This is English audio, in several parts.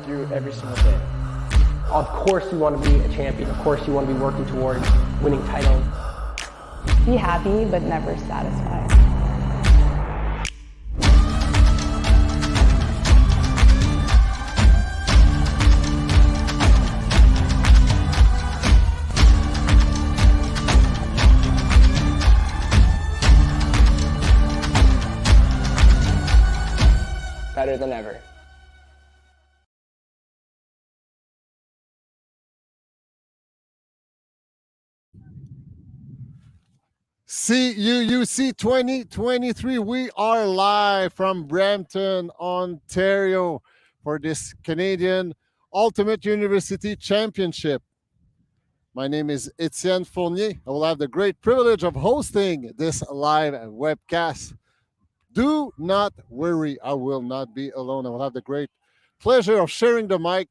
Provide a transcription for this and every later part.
through every single day. Of course you want to be a champion. Of course you want to be working towards winning titles. Be happy, but never satisfied. Better than ever. CUUC 2023. We are live from Brampton, Ontario for this Canadian Ultimate University Championship. My name is Etienne Fournier. I will have the great privilege of hosting this live webcast. Do not worry, I will not be alone. I will have the great pleasure of sharing the mic,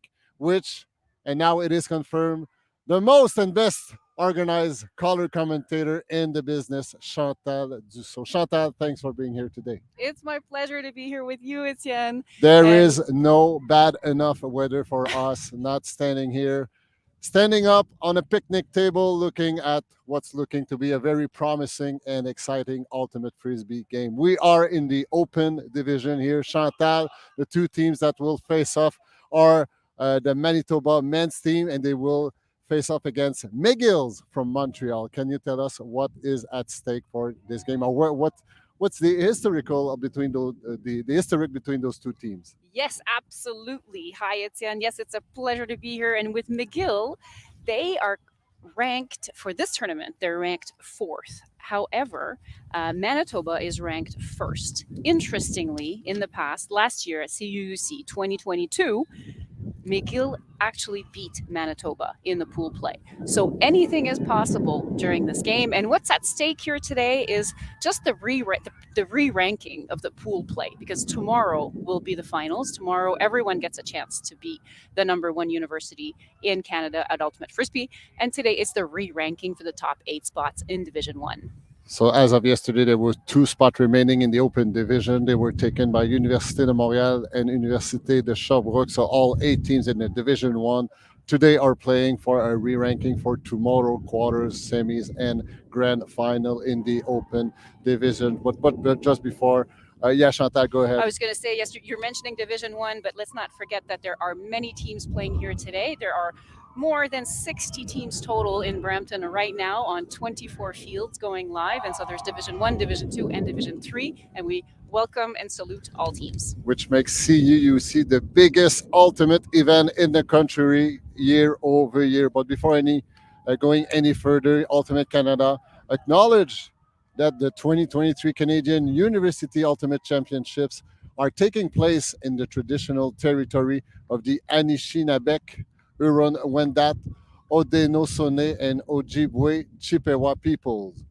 and now it is confirmed, the most and best organized color commentator in the business, Chantal Dussault. Chantal, thanks for being here today. It's my pleasure to be here with you, Etienne. There is no bad enough weather for us not standing up on a picnic table looking at what's looking to be a very promising and exciting ultimate frisbee game. We are in the open division here. Chantal, the two teams that will face off are the Manitoba men's team, and they will face off against McGill's from Montreal. Can you tell us what is at stake for this game, or what's the historical between the historic between those two teams? Yes, absolutely. Hi, Etienne. Yes, it's a pleasure to be here. And with McGill, they are ranked for this tournament. They're ranked 4th. However, Manitoba is ranked 1st. Interestingly, in the past, last year at CUUC 2022, McGill actually beat Manitoba in the pool play. So anything is possible during this game. And what's at stake here today is just the re-ranking of the pool play, because tomorrow will be the finals. Tomorrow, everyone gets a chance to beat the #1 university in Canada at Ultimate Frisbee. And today it's the re-ranking for the top 8 spots in Division 1. So as of yesterday, there were 2 spots remaining in the open division. They were taken by Université de Montréal and Université de Sherbrooke. So all 8 teams in the Division 1 today are playing for a re-ranking for tomorrow, quarters, semis, and grand final in the open division. But just before, Chantal, go ahead. I was going to say, yes, you're mentioning Division 1, but let's not forget that there are many teams playing here today. There are more than 60 teams total in Brampton right now on 24 fields going live. And so there's Division 1, Division 2, and Division 3. And we welcome and salute all teams. Which makes CUUC the biggest ultimate event in the country year over year. But before going any further, Ultimate Canada acknowledge that the 2023 Canadian University Ultimate Championships are taking place in the traditional territory of the Anishinabek, Huron-Wendat, Haudenosaunee, and Ojibwe Chippewa peoples,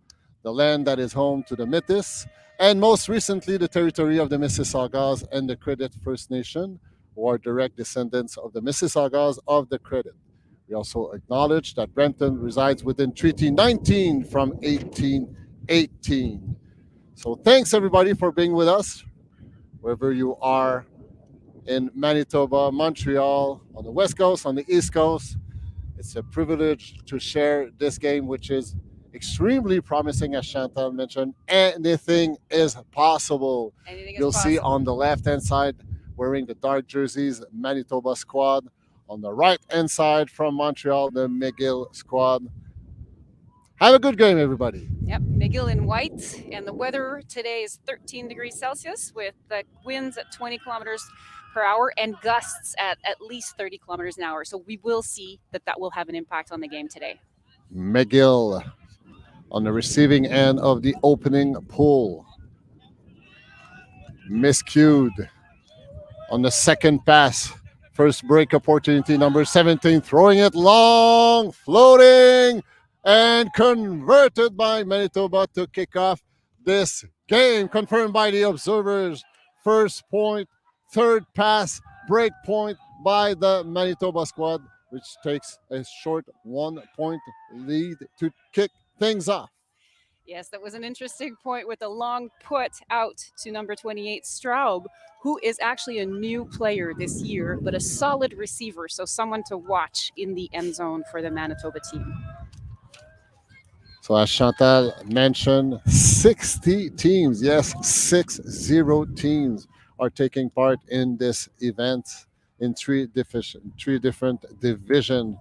the land that is home to the Métis, and most recently the territory of the Mississaugas and the Credit First Nation, who are direct descendants of the Mississaugas of the Credit. We also acknowledge that Brampton resides within Treaty 19 from 1818. So thanks everybody for being with us, wherever you are in Manitoba, Montreal, on the West Coast, on the East Coast. It's a privilege to share this game, which is extremely promising, as Chantal mentioned. Anything is possible. You'll see on the left-hand side, wearing the dark jerseys, Manitoba squad. On the right-hand side from Montreal, the McGill squad. Have a good game, everybody. Yep, McGill in white. And the weather today is 13 degrees Celsius with the winds at 20 kilometers per hour and gusts at least 30 kilometers an hour. So we will see that will have an impact on the game today. McGill on the receiving end of the opening pull. Miscued on the second pass. First break opportunity, number 17, throwing it long, floating, and converted by Manitoba to kick off this game. Confirmed by the observers. First point, third pass, break point by the Manitoba squad, which takes a short 1-point lead to kick things off. Yes, that was an interesting point with a long put out to number 28, Straub, who is actually a new player this year, but a solid receiver, so someone to watch in the end zone for the Manitoba team. So as Chantal mentioned, 60 teams, yes, 60 teams are taking part in this event in three different division.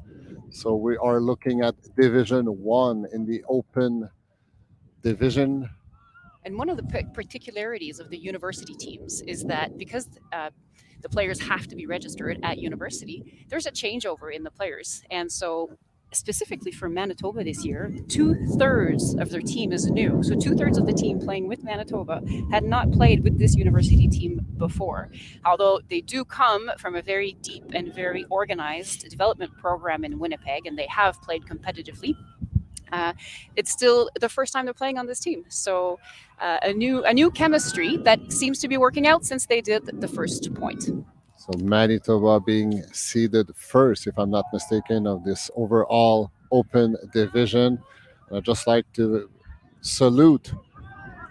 So we are looking at Division 1 in the open division. And one of the particularities of the university teams is that because the players have to be registered at university, there's a changeover in the players. And so, specifically for Manitoba this year, 2/3 of their team is new. So, 2/3 of the team playing with Manitoba had not played with this university team before. Although they do come from a very deep and very organized development program in Winnipeg, and they have played competitively. It's still the first time they're playing on this team. So a new chemistry that seems to be working out since they did the first point. So Manitoba being seeded first, if I'm not mistaken, of this overall open division. I'd just like to salute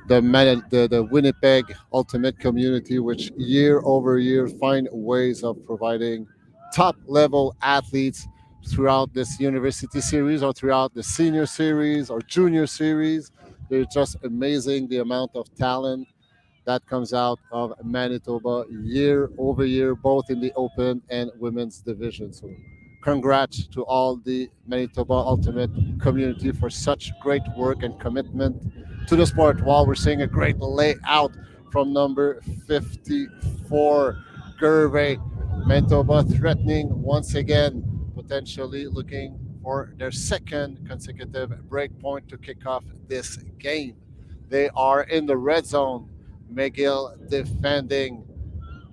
the Winnipeg Ultimate community, which year over year find ways of providing top level athletes throughout this university series or throughout the senior series or junior series. They're just amazing the amount of talent that comes out of Manitoba year over year, both in the open and women's division. So, congrats to all the Manitoba Ultimate community for such great work and commitment to the sport. While we're seeing a great layout from number 54, Gervais. Manitoba threatening once again, potentially looking for their second consecutive break point to kick off this game. They are in the red zone. McGill defending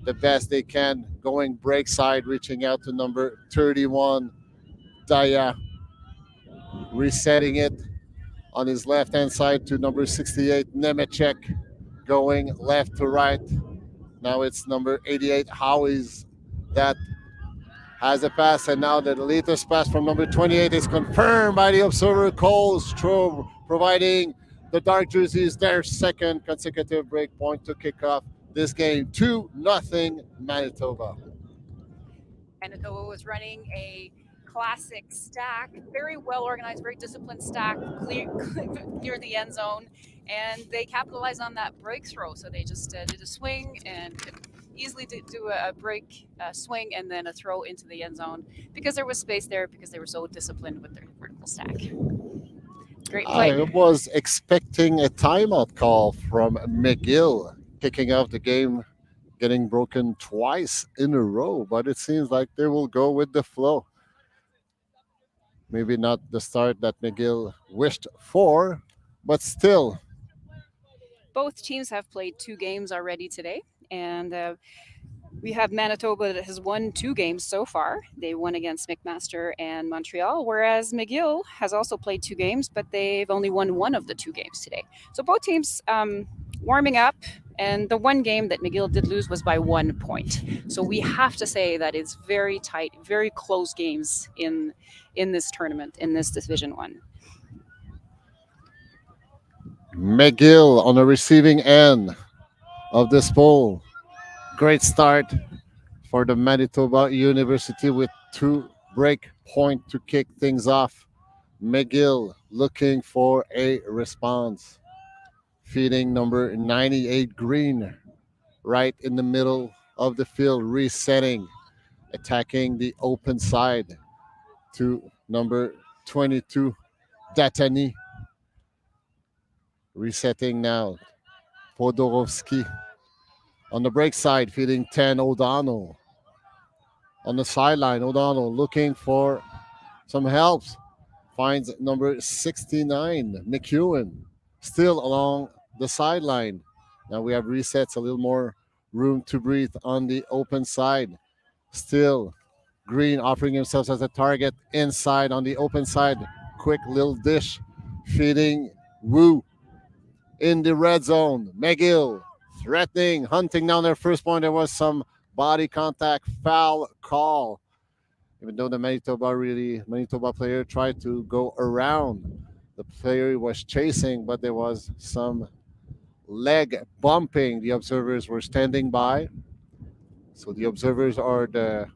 the best they can, going break side, reaching out to number 31, Daya, resetting it on his left hand side to number 68, Nemechek, going left to right. Now it's number 88, Howie's, that has a pass, and now the latest pass from number 28 is confirmed by the observer, Cole Strobe, providing the dark jerseys their second consecutive break point to kick off this game. 2-0 Manitoba. Manitoba was running a classic stack, very well organized, very disciplined stack near the end zone, and they capitalized on that break throw. So they just did a swing and easily do a break swing and then a throw into the end zone because there was space there because they were so disciplined with their vertical stack. Great play. I was expecting a timeout call from McGill, kicking off the game, getting broken twice in a row, but it seems like they will go with the flow. Maybe not the start that McGill wished for, but still. Both teams have played 2 games already today, and we have Manitoba that has won 2 games so far. They won against McMaster and Montreal, whereas McGill has also played 2 games, but they've only won 1 of the 2 games today. So both teams warming up, and the one game that McGill did lose was by 1 point. So we have to say that it's very tight, very close games in this tournament, in this Division 1. McGill on the receiving end of this poll. Great start for the Manitoba University with 2 break point to kick things off. McGill looking for a response. Feeding number 98 Green right in the middle of the field, resetting, attacking the open side to number 22 Datani. Resetting now. Podorovsky on the break side, feeding 10 O'Donnell. On the sideline, O'Donnell looking for some help. Finds number 69, McEwen, still along the sideline. Now we have resets, a little more room to breathe on the open side. Still, Green offering himself as a target inside on the open side. Quick little dish, feeding Wu in the red zone. McGill threatening, hunting down their first point. There was some body contact, foul call. Even though the Manitoba player tried to go around The player was chasing, but there was some leg bumping. The observers were standing by. So the observers are the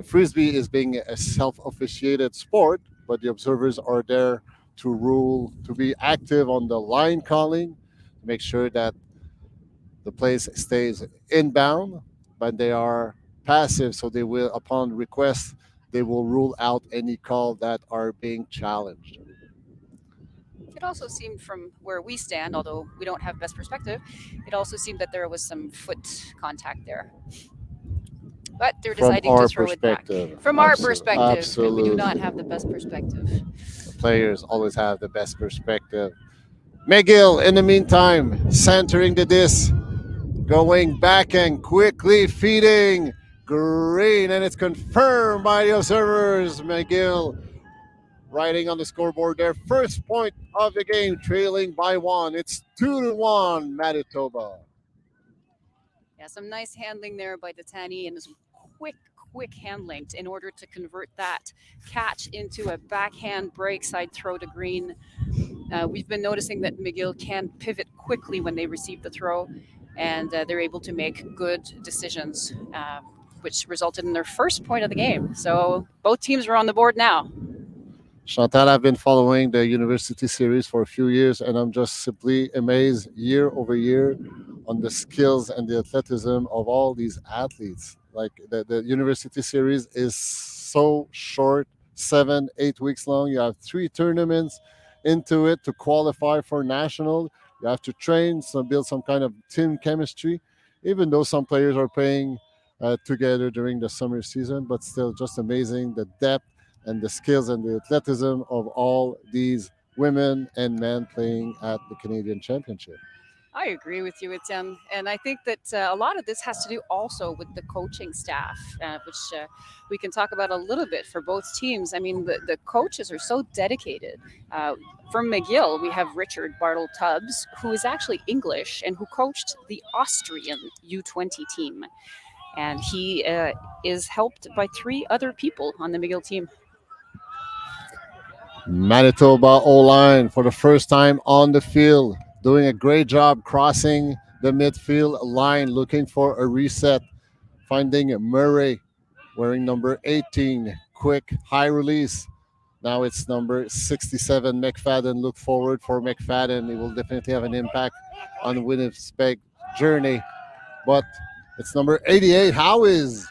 frisbee is being a self-officiated sport, but the observers are there to rule, to be active on the line calling, to make sure that the place stays inbound, but they are passive, so they will, upon request, they will rule out any call that are being challenged. It also seemed from where we stand, although we don't have best perspective, it also seemed that there was some foot contact there. But they're From deciding to our throw it back. perspective, From our perspective, and we do absolutely. not have the best perspective. The players always have the best perspective. McGill, in the meantime, centering the disc, going back and quickly feeding green, and it's confirmed by the observers. McGill writing on the scoreboard their first point of the game, trailing by one. It's 2-1, Manitoba. Yeah, some nice handling there by Detani and some quick handling in order to convert that catch into a backhand break side throw to green. We've been noticing that McGill can pivot quickly when they receive the throw, and they're able to make good decisions, which resulted in their first point of the game. So both teams are on the board now. Chantal, I've been following the University Series for a few years, and I'm just simply amazed year over year on the skills and the athleticism of all these athletes. Like the University Series is so short, 7, 8 weeks long. You have three tournaments into it to qualify for national. You have to train, build some kind of team chemistry, even though some players are playing together during the summer season, but still just amazing the depth and the skills and the athleticism of all these women and men playing at the Canadian Championship. I agree with you, Etienne. And I think that a lot of this has to do also with the coaching staff, which we can talk about a little bit for both teams. I mean, the coaches are so dedicated. From McGill, we have Richard Bartle Tubbs, who is actually English and who coached the Austrian U20 team. And he is helped by three other people on the McGill team. Manitoba O-line for the first time on the field, doing a great job crossing the midfield line, looking for a reset, finding Murray wearing number 18, quick high release. Now it's number 67, McFadden. Look forward for McFadden. He will definitely have an impact on Winnipeg's journey. But it's number 88, Howes,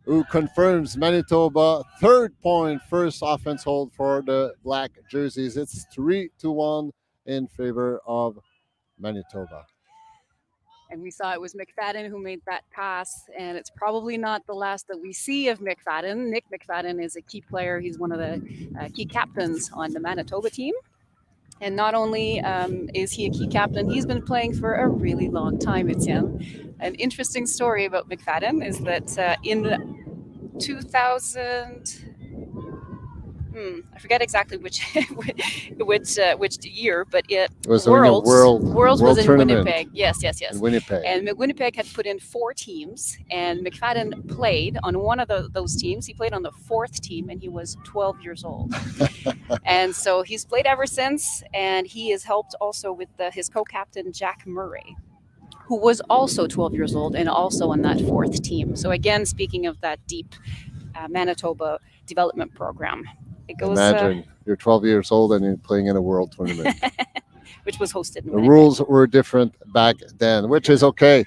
who confirms Manitoba third point, first offense hold for the black jerseys. It's 3-1 in favor of Manitoba. And we saw it was McFadden who made that pass, and it's probably not the last that we see of McFadden. Nick McFadden is a key player. He's one of the key captains on the Manitoba team. And not only is he a key captain, he's been playing for a really long time, Etienne. An interesting story about McFadden is that in 2000, I forget exactly which year, but it was Worlds was in tournament. Winnipeg. Yes. In Winnipeg. And Winnipeg had put in 4 teams, and McFadden played on one of those teams. He played on the 4th team, and he was 12 years old. And so he's played ever since, and he is helped also with his co-captain, Jack Murray, who was also 12 years old and also on that 4th team. So again, speaking of that deep Manitoba development program. It goes, Imagine you're 12 years old and you're playing in a world tournament. which was hosted in The Winnipeg. rules were different back then, which is okay.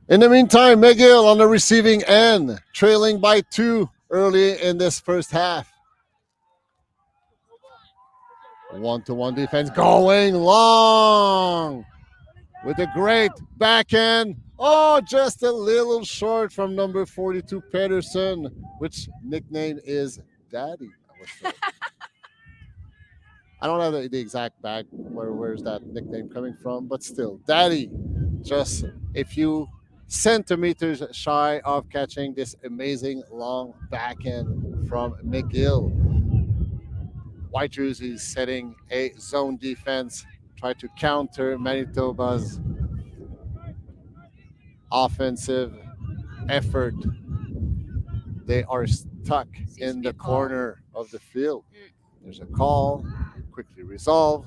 In the meantime, McGill on the receiving end, trailing by 2 early in this first half. 1-to-1 defense going long with a great backhand. Oh, just a little short from number 42, Pedersen, which nickname is Daddy. I don't have the exact back where's that nickname coming from, but still, Daddy, just a few centimeters shy of catching this amazing long backhand from McGill. White jerseys setting a zone defense, try to counter Manitoba's offensive effort. They are stuck in the corner of the field. There's a call, quickly resolve.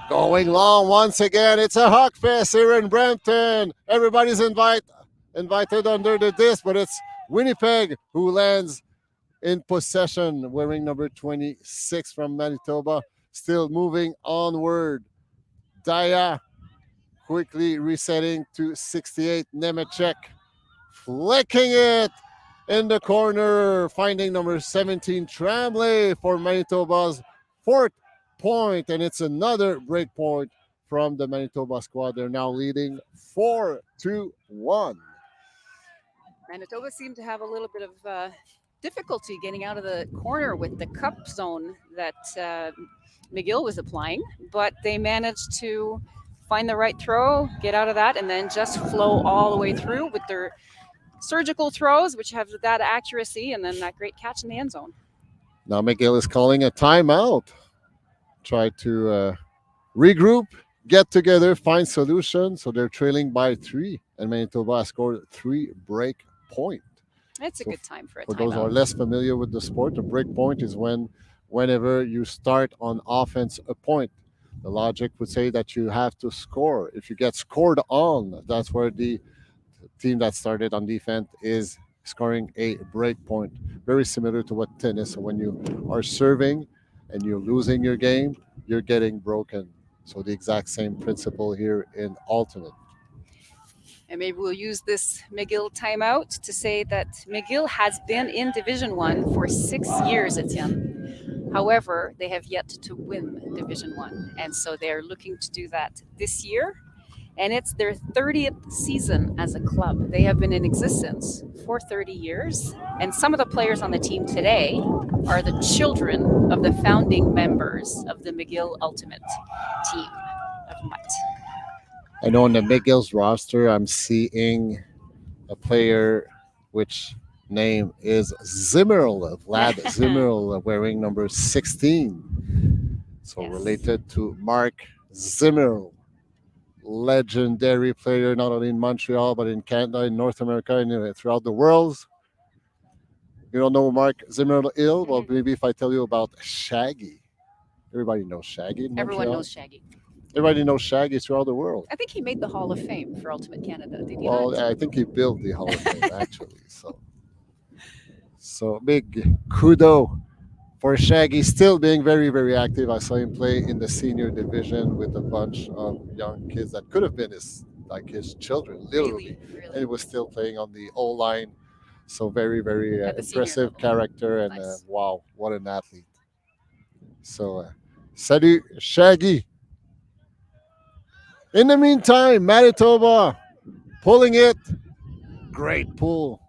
Going long once again. It's a hawk fest here in Brampton. Everybody's invited under the disc, but it's Winnipeg who lands in possession, wearing number 26 from Manitoba. Still moving onward. Daya quickly resetting to 68. Nemechek flicking it in the corner, finding number 17 Tremblay for Manitoba's fourth point, and it's another break point from the Manitoba squad. They're now leading 4-1. Manitoba seemed to have a little bit of difficulty getting out of the corner with the cup zone that McGill was applying, but they managed to find the right throw, get out of that, and then just flow all the way through with their surgical throws, which have that accuracy, and then that great catch in the end zone. Now McGill is calling a timeout. Try to regroup, get together, find solutions. So they're trailing by 3, and Manitoba has scored 3 break point. It's a good time for a For those who are timeout. less familiar with the sport, a break point is whenever you start on offense a point. The logic would say that you have to score. If you get scored on, that's where the team that started on defense is scoring a break point. Very similar to what tennis, when you are serving and you're losing your game, you're getting broken. So the exact same principle here in ultimate. And maybe we'll use this McGill timeout to say that McGill has been in Division 1 for 6 years, Etienne. However, they have yet to win Division 1. And so they're looking to do that this year. And it's their 30th season as a club. They have been in existence for 30 years. And some of the players on the team today are the children of the founding members of the McGill Ultimate team of MUT. I know on the McGill's roster, I'm seeing a player which name is Zimmerl, Vlad Zimmerl, wearing number 16. So Yes. related to Mark Zimmerl, legendary player not only in Montreal but in Canada, in North America, and throughout the world. You don't know Mark Zimmerl ill? Well, maybe if I tell you about Shaggy. Everybody knows Shaggy in Montreal. Everyone knows Shaggy. Everybody knows Shaggy throughout the world. I think he made the Hall of Fame for Ultimate Canada. Did he Well, not? I think he built the Hall of Fame actually. So big kudo for Shaggy, still being very, very active. I saw him play in the senior division with a bunch of young kids that could have been his children, literally. Really? And he was still playing on the O line. So very, very At the senior impressive level. character, and Nice. wow, what an athlete. So, salut, Shaggy. In the meantime, Manitoba pulling it. Great pull,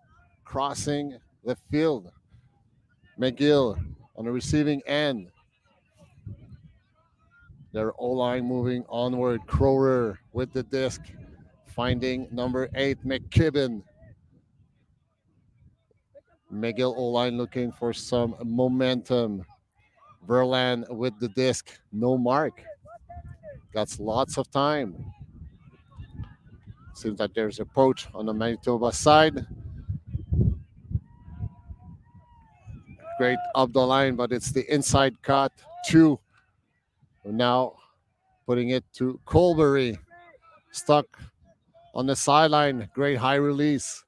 crossing the field. McGill on the receiving end. Their O-line moving onward. Crower with the disc, finding number 8, McKibben. McGill O-line looking for some momentum. Verlan with the disc, no mark. Got lots of time. Seems like there's a poach on the Manitoba side. Great up the line, but it's the inside cut. 2. Now putting it to Colbury. Stuck on the sideline. Great high release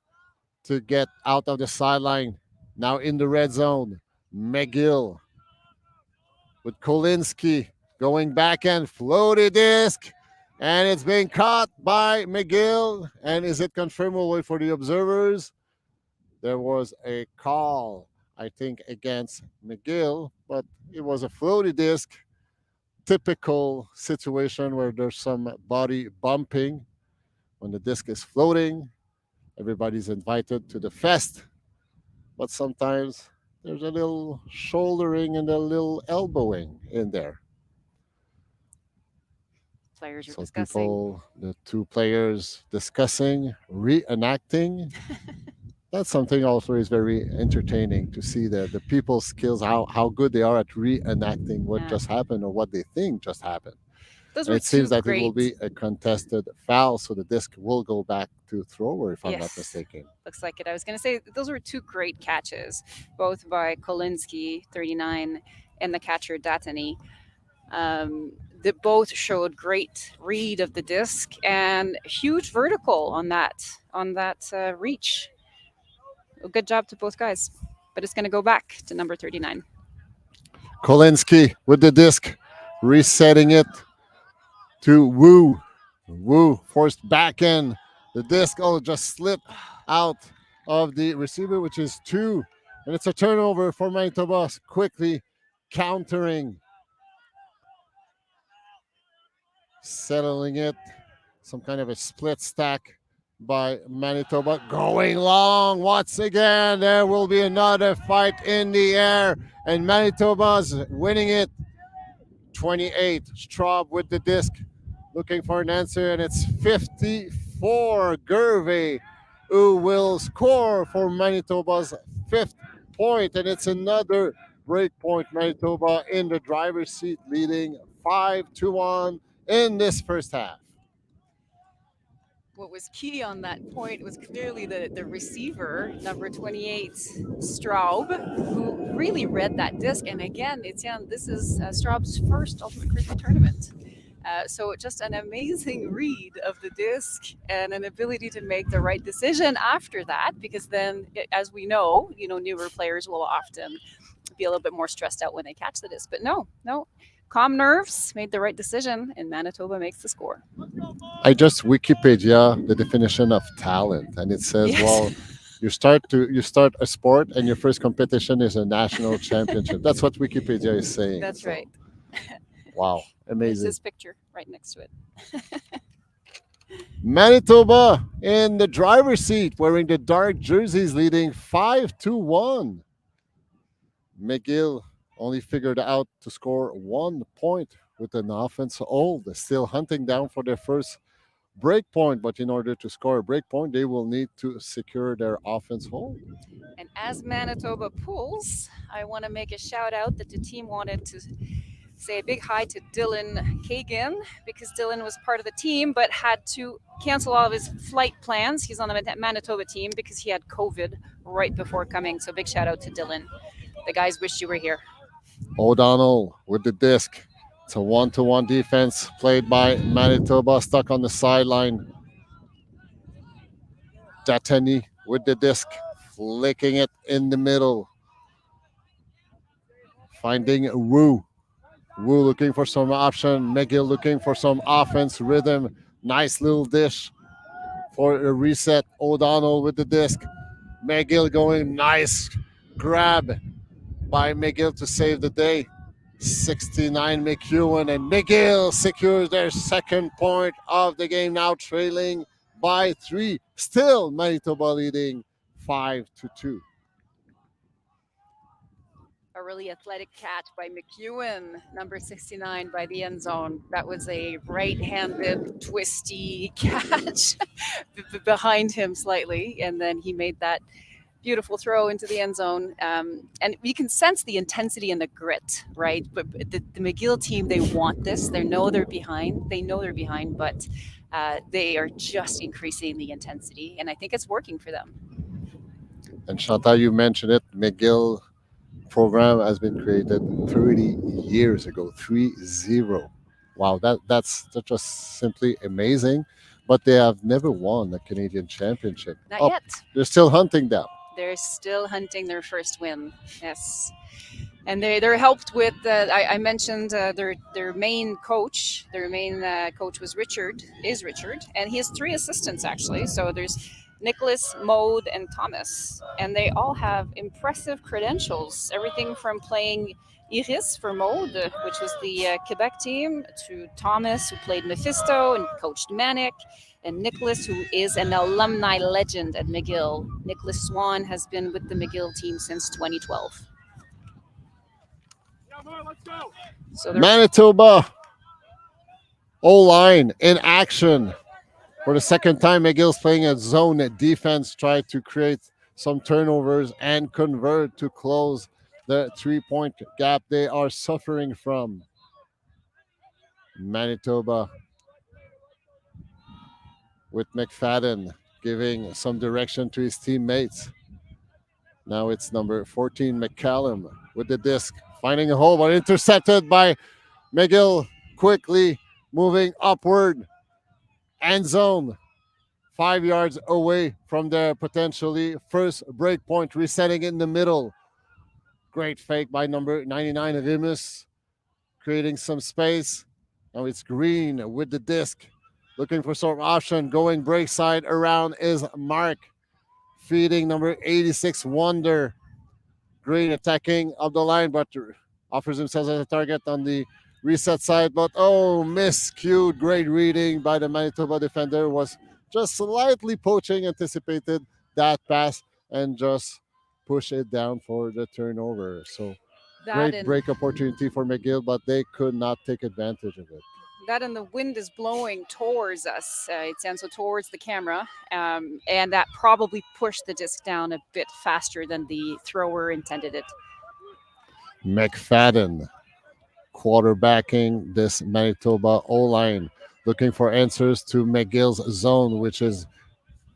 to get out of the sideline. Now in the red zone. McGill with Kolinsky going back and floaty disc. And it's being caught by McGill. And is it confirmed? We'll wait for the observers. There was a call, I think, against McGill, but it was a floaty disc. Typical situation where there's some body bumping. When the disc is floating, everybody's invited to the fest. But sometimes there's a little shouldering and a little elbowing in there. Players are So discussing. the 2 players discussing, reenacting. That's something also is very entertaining to see the people's skills, how good they are at reenacting what Yeah. just happened or what they think just happened. Those And were it seems two that great. it will be a contested foul, so the disc will go back to thrower, if I'm not Yes. mistaken. Looks like it. I was going to say those were two great catches, both by Kolinsky, 39, and the catcher Datany. They both showed great read of the disc and huge vertical on that reach. Good job to both guys, but it's going to go back to number 39. Kolinski with the disc, resetting it to Wu. Wu forced back in. The disc just slipped out of the receiver, which is two. And it's a turnover for Manitoba, quickly countering, settling it. Some kind of a split stack by Manitoba. Going long once again. There will be another fight in the air. And Manitoba's winning it. 28. Straub with the disc, looking for an answer, and it's 54. Gervais, who will score for Manitoba's fifth point, and it's another break point. Manitoba in the driver's seat, leading 5-1 in this first half. What was key on that point was clearly the receiver, number 28, Straub, who really read that disc. And again, Etienne, this is Straub's first Ultimate Frisbee tournament. So just an amazing read of the disc and an ability to make the right decision after that, because then, as we know, newer players will often be a little bit more stressed out when they catch the disc. But no, calm nerves, made the right decision, and Manitoba makes the score. I just Wikipedia the definition of talent, and it says, Yes. well, you start a sport, and your first competition is a national championship. That's what Wikipedia is saying. That's So, right. wow, There's amazing. his picture right next to it. Manitoba in the driver's seat, wearing the dark jerseys, leading 5-1. McGill only figured out to score 1 point with an offense hold, still hunting down for their first break point. But in order to score a break point, they will need to secure their offense hold. And as Manitoba pulls, I want to make a shout out that the team wanted to say a big hi to Dylan Kagan, because Dylan was part of the team but had to cancel all of his flight plans. He's on the Manitoba team because he had COVID right before coming. So big shout out to Dylan. The guys wished you were here. O'Donnell with the disc. It's a 1-1 defense played by Manitoba, stuck on the sideline. Datany with the disc, flicking it in the middle. Finding Wu. Wu looking for some option. McGill looking for some offense rhythm. Nice little dish for a reset. O'Donnell with the disc. McGill going, nice grab by McGill to save the day. 69 McEwen, and McGill secures their second point of the game, now trailing by 3. Still Manitoba leading 5-2. A really athletic catch by McEwen, number 69, by the end zone. That was a right-handed, twisty catch behind him slightly, and then he made that beautiful throw into the end zone. And you can sense the intensity and the grit, right? But the McGill team, they want this. They know they're behind. But they are just increasing the intensity, and I think it's working for them. And Chantal, you mentioned it, McGill program has been created 30 years ago, 3-0. Wow, that's just simply amazing. But they have never won a Canadian championship. Not yet. They're still hunting down. They're still hunting their first win. Yes. And they're helped with, I mentioned their main coach. Their main coach was Richard, and he has 3 assistants actually. So there's Nicholas, Maude, and Thomas. And they all have impressive credentials. Everything from playing Iris for Maude, which was the Quebec team, to Thomas, who played Mephisto and coached Manic, and Nicholas, who is an alumni legend at McGill. Nicholas Swan has been with the McGill team since 2012. So Manitoba O-line in action. For the second time, McGill's playing a zone defense, try to create some turnovers and convert to close the 3-point gap they are suffering from. Manitoba with McFadden giving some direction to his teammates. Now it's number 14, McCallum, with the disc, finding a hole, but intercepted by McGill, quickly moving upward. End zone, 5 yards away from their potentially first break point, resetting in the middle. Great fake by number 99, Remus, creating some space. Now it's Green with the disc, looking for some option, going break side around is Mark, feeding number 86, Wonder. Green attacking up the line, but offers himself as a target on the reset side. But miscued. Great reading by the Manitoba defender. Was just slightly poaching, anticipated that pass, and just push it down for the turnover. So That great and break opportunity for McGill, but they could not take advantage of it. that and the wind is blowing towards us. It's so towards the camera, and that probably pushed the disc down a bit faster than the thrower intended it. McFadden quarterbacking this Manitoba O line, looking for answers to McGill's zone, which is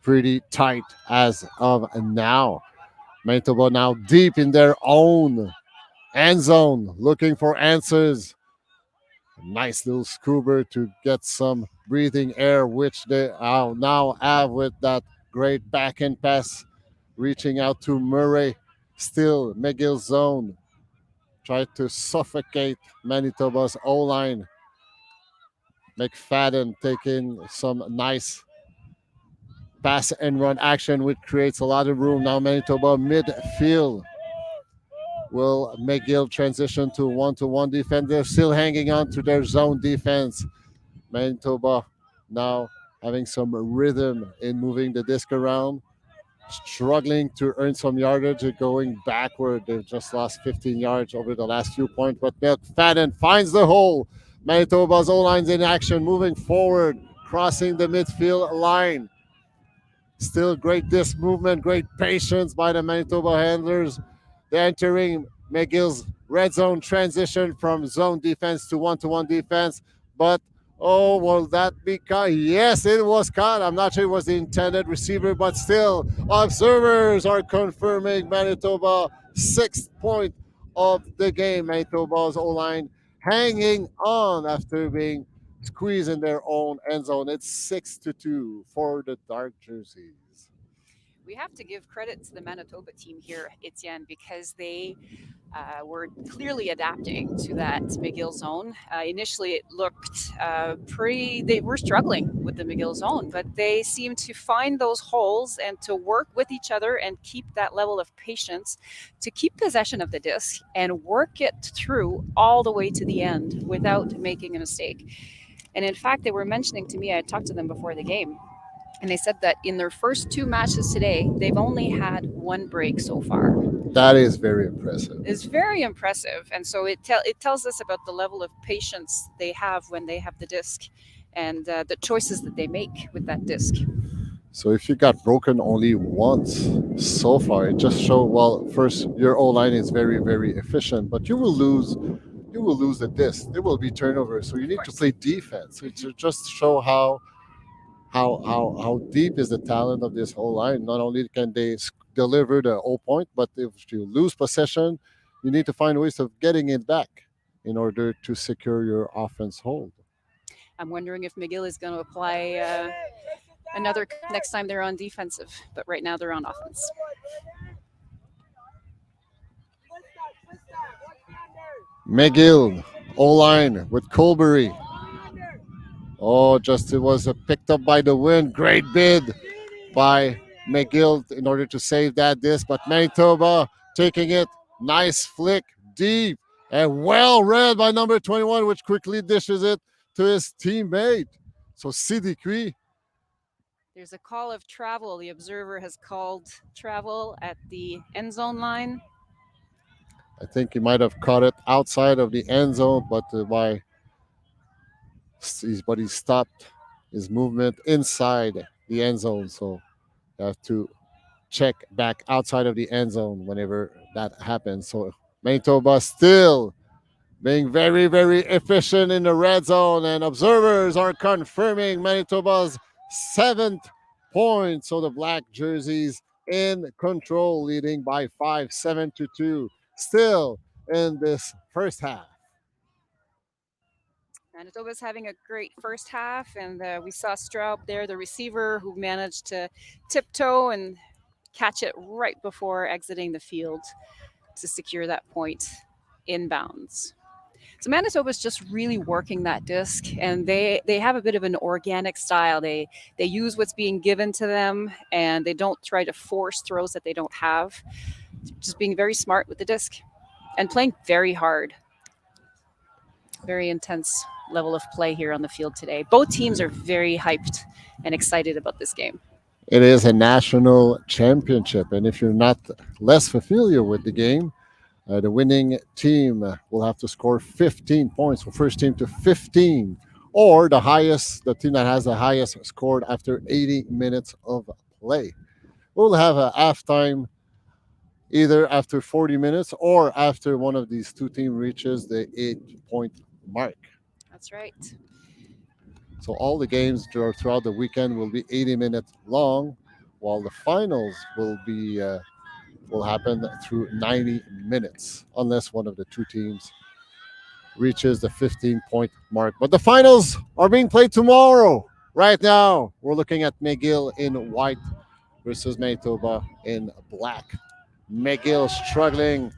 pretty tight as of now. Manitoba now deep in their own end zone, looking for answers. Nice little scuba to get some breathing air, which they now have with that great back end pass, reaching out to Murray. Still, McGill's zone. Tried to suffocate Manitoba's O line. McFadden taking some nice pass and run action, which creates a lot of room. Now Manitoba midfield. Will McGill transition to one-to-one defense? They're still hanging on to their zone defense. Manitoba now having some rhythm in moving the disc around, struggling to earn some yardage and going backward. They've just lost 15 yards over the last few points, but McFadden finds the hole. Manitoba's O-line's in action, moving forward, crossing the midfield line. Still great disc movement, great patience by the Manitoba handlers. They're entering McGill's red zone transition from zone defense to one-to-one defense. But, will that be caught? Yes, it was caught. I'm not sure it was the intended receiver, but still, observers are confirming Manitoba 6th point of the game. Manitoba's O-line hanging on after being squeezed in their own end zone. It's 6-2 for the dark jerseys. We have to give credit to the Manitoba team here, Etienne, because they were clearly adapting to that McGill zone. Initially, it looked they were struggling with the McGill zone, but they seemed to find those holes and to work with each other and keep that level of patience to keep possession of the disc and work it through all the way to the end without making a mistake. And in fact, they were mentioning to me, I had talked to them before the game, and they said that in their first 2 matches today, they've only had 1 break so far. That is very impressive. It's very impressive, and so it tells us about the level of patience they have when they have the disc, and the choices that they make with that disc. So if you got broken only once so far, it just shows, well, first your O line is very, very efficient, but you will lose the disc. There will be turnovers. So you need to play defense. So to just show how deep is the talent of this whole line. Not only can they deliver the O point, but if you lose possession, you need to find ways of getting it back in order to secure your offense hold. I'm wondering if McGill is going to apply another next time they're on defensive, but right now they're on offense. McGill, O-line with Colbury. Just it was picked up by the wind. Great bid by McGill in order to save that disc, but Manitoba taking it. Nice flick, deep, and well read by number 21, which quickly dishes it to his teammate. So Sidikui. There's a call of travel. The observer has called travel at the end zone line. I think he might have caught it outside of the end zone, but he stopped his movement inside the end zone. So you have to check back outside of the end zone whenever that happens. So Manitoba still being very, very efficient in the red zone, and observers are confirming Manitoba's 7th point. So the black jerseys in control, leading by 5, 7-2. Still in this first half. Manitoba's having a great first half, and we saw Straub there, the receiver, who managed to tiptoe and catch it right before exiting the field to secure that point inbounds. So Manitoba's just really working that disc, and they have a bit of an organic style. They use what's being given to them, and they don't try to force throws that they don't have. Just being very smart with the disc and playing very hard. Very intense level of play here on the field today. Both teams are very hyped and excited about this game. It is a national championship, and if you're not less familiar with the game, the winning team will have to score 15 points, so first team to 15, or the team that has the highest scored after 80 minutes of play. We'll have a halftime either after 40 minutes or after one of these two teams reaches the 8-point mark. That's right. So all the games throughout the weekend will be 80 minutes long, while the finals will happen through 90 minutes, unless one of the two teams reaches the 15-point mark. But the finals are being played tomorrow. Right now, we're looking at McGill in white versus Manitoba in black. McGill struggling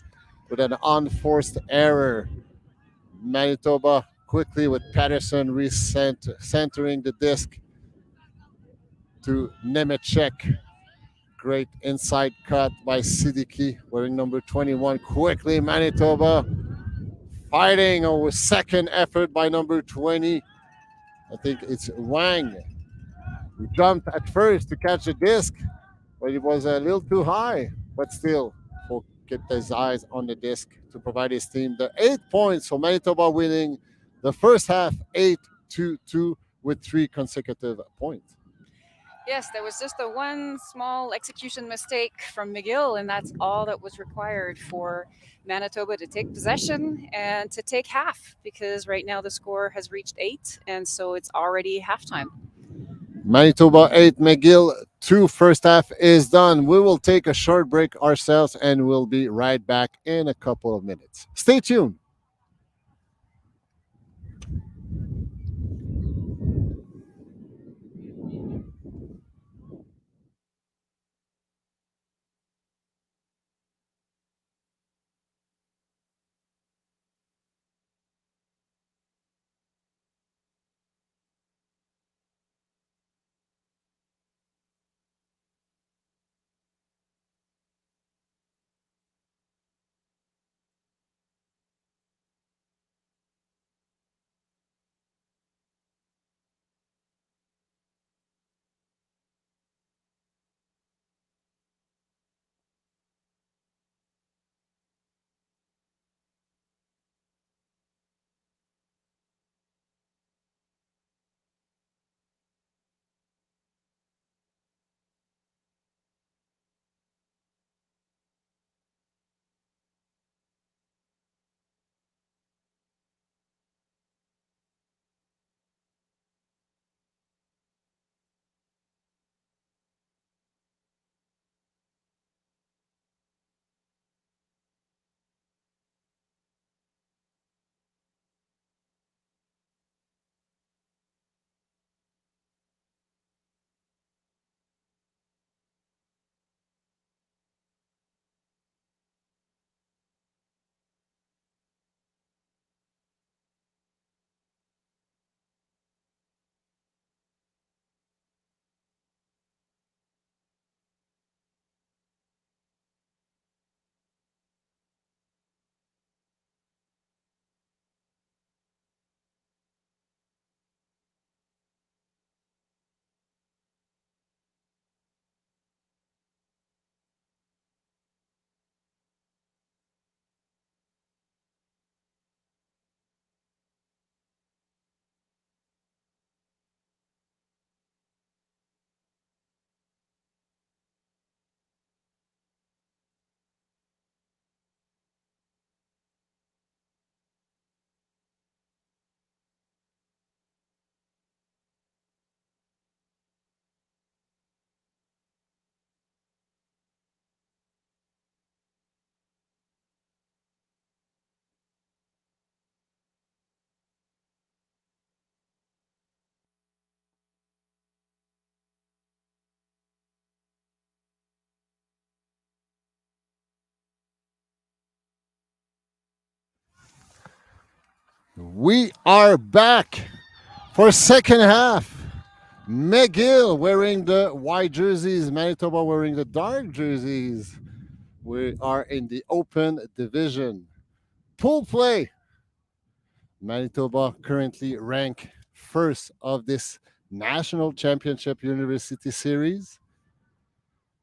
with an unforced error. Manitoba quickly with Patterson centering the disc to Nemechek. Great inside cut by Siddiqui wearing number 21. Quickly, Manitoba fighting over second effort by number 20. I think it's Wang who jumped at first to catch the disc, but it was a little too high. But still, Folk kept his eyes on the disc to provide his team the 8 points. So Manitoba winning the first half 8-2 with 3 consecutive points. Yes, there was just the one small execution mistake from McGill, and that's all that was required for Manitoba to take possession and to take half, because right now the score has reached 8, and so it's already halftime. Manitoba 8, McGill 2, first half is done. We will take a short break ourselves and we'll be right back in a couple of minutes. Stay tuned. We are back for second half. McGill wearing the white jerseys, Manitoba wearing the dark jerseys. We are in the open division. Pool play. Manitoba currently ranked first of this National Championship University Series.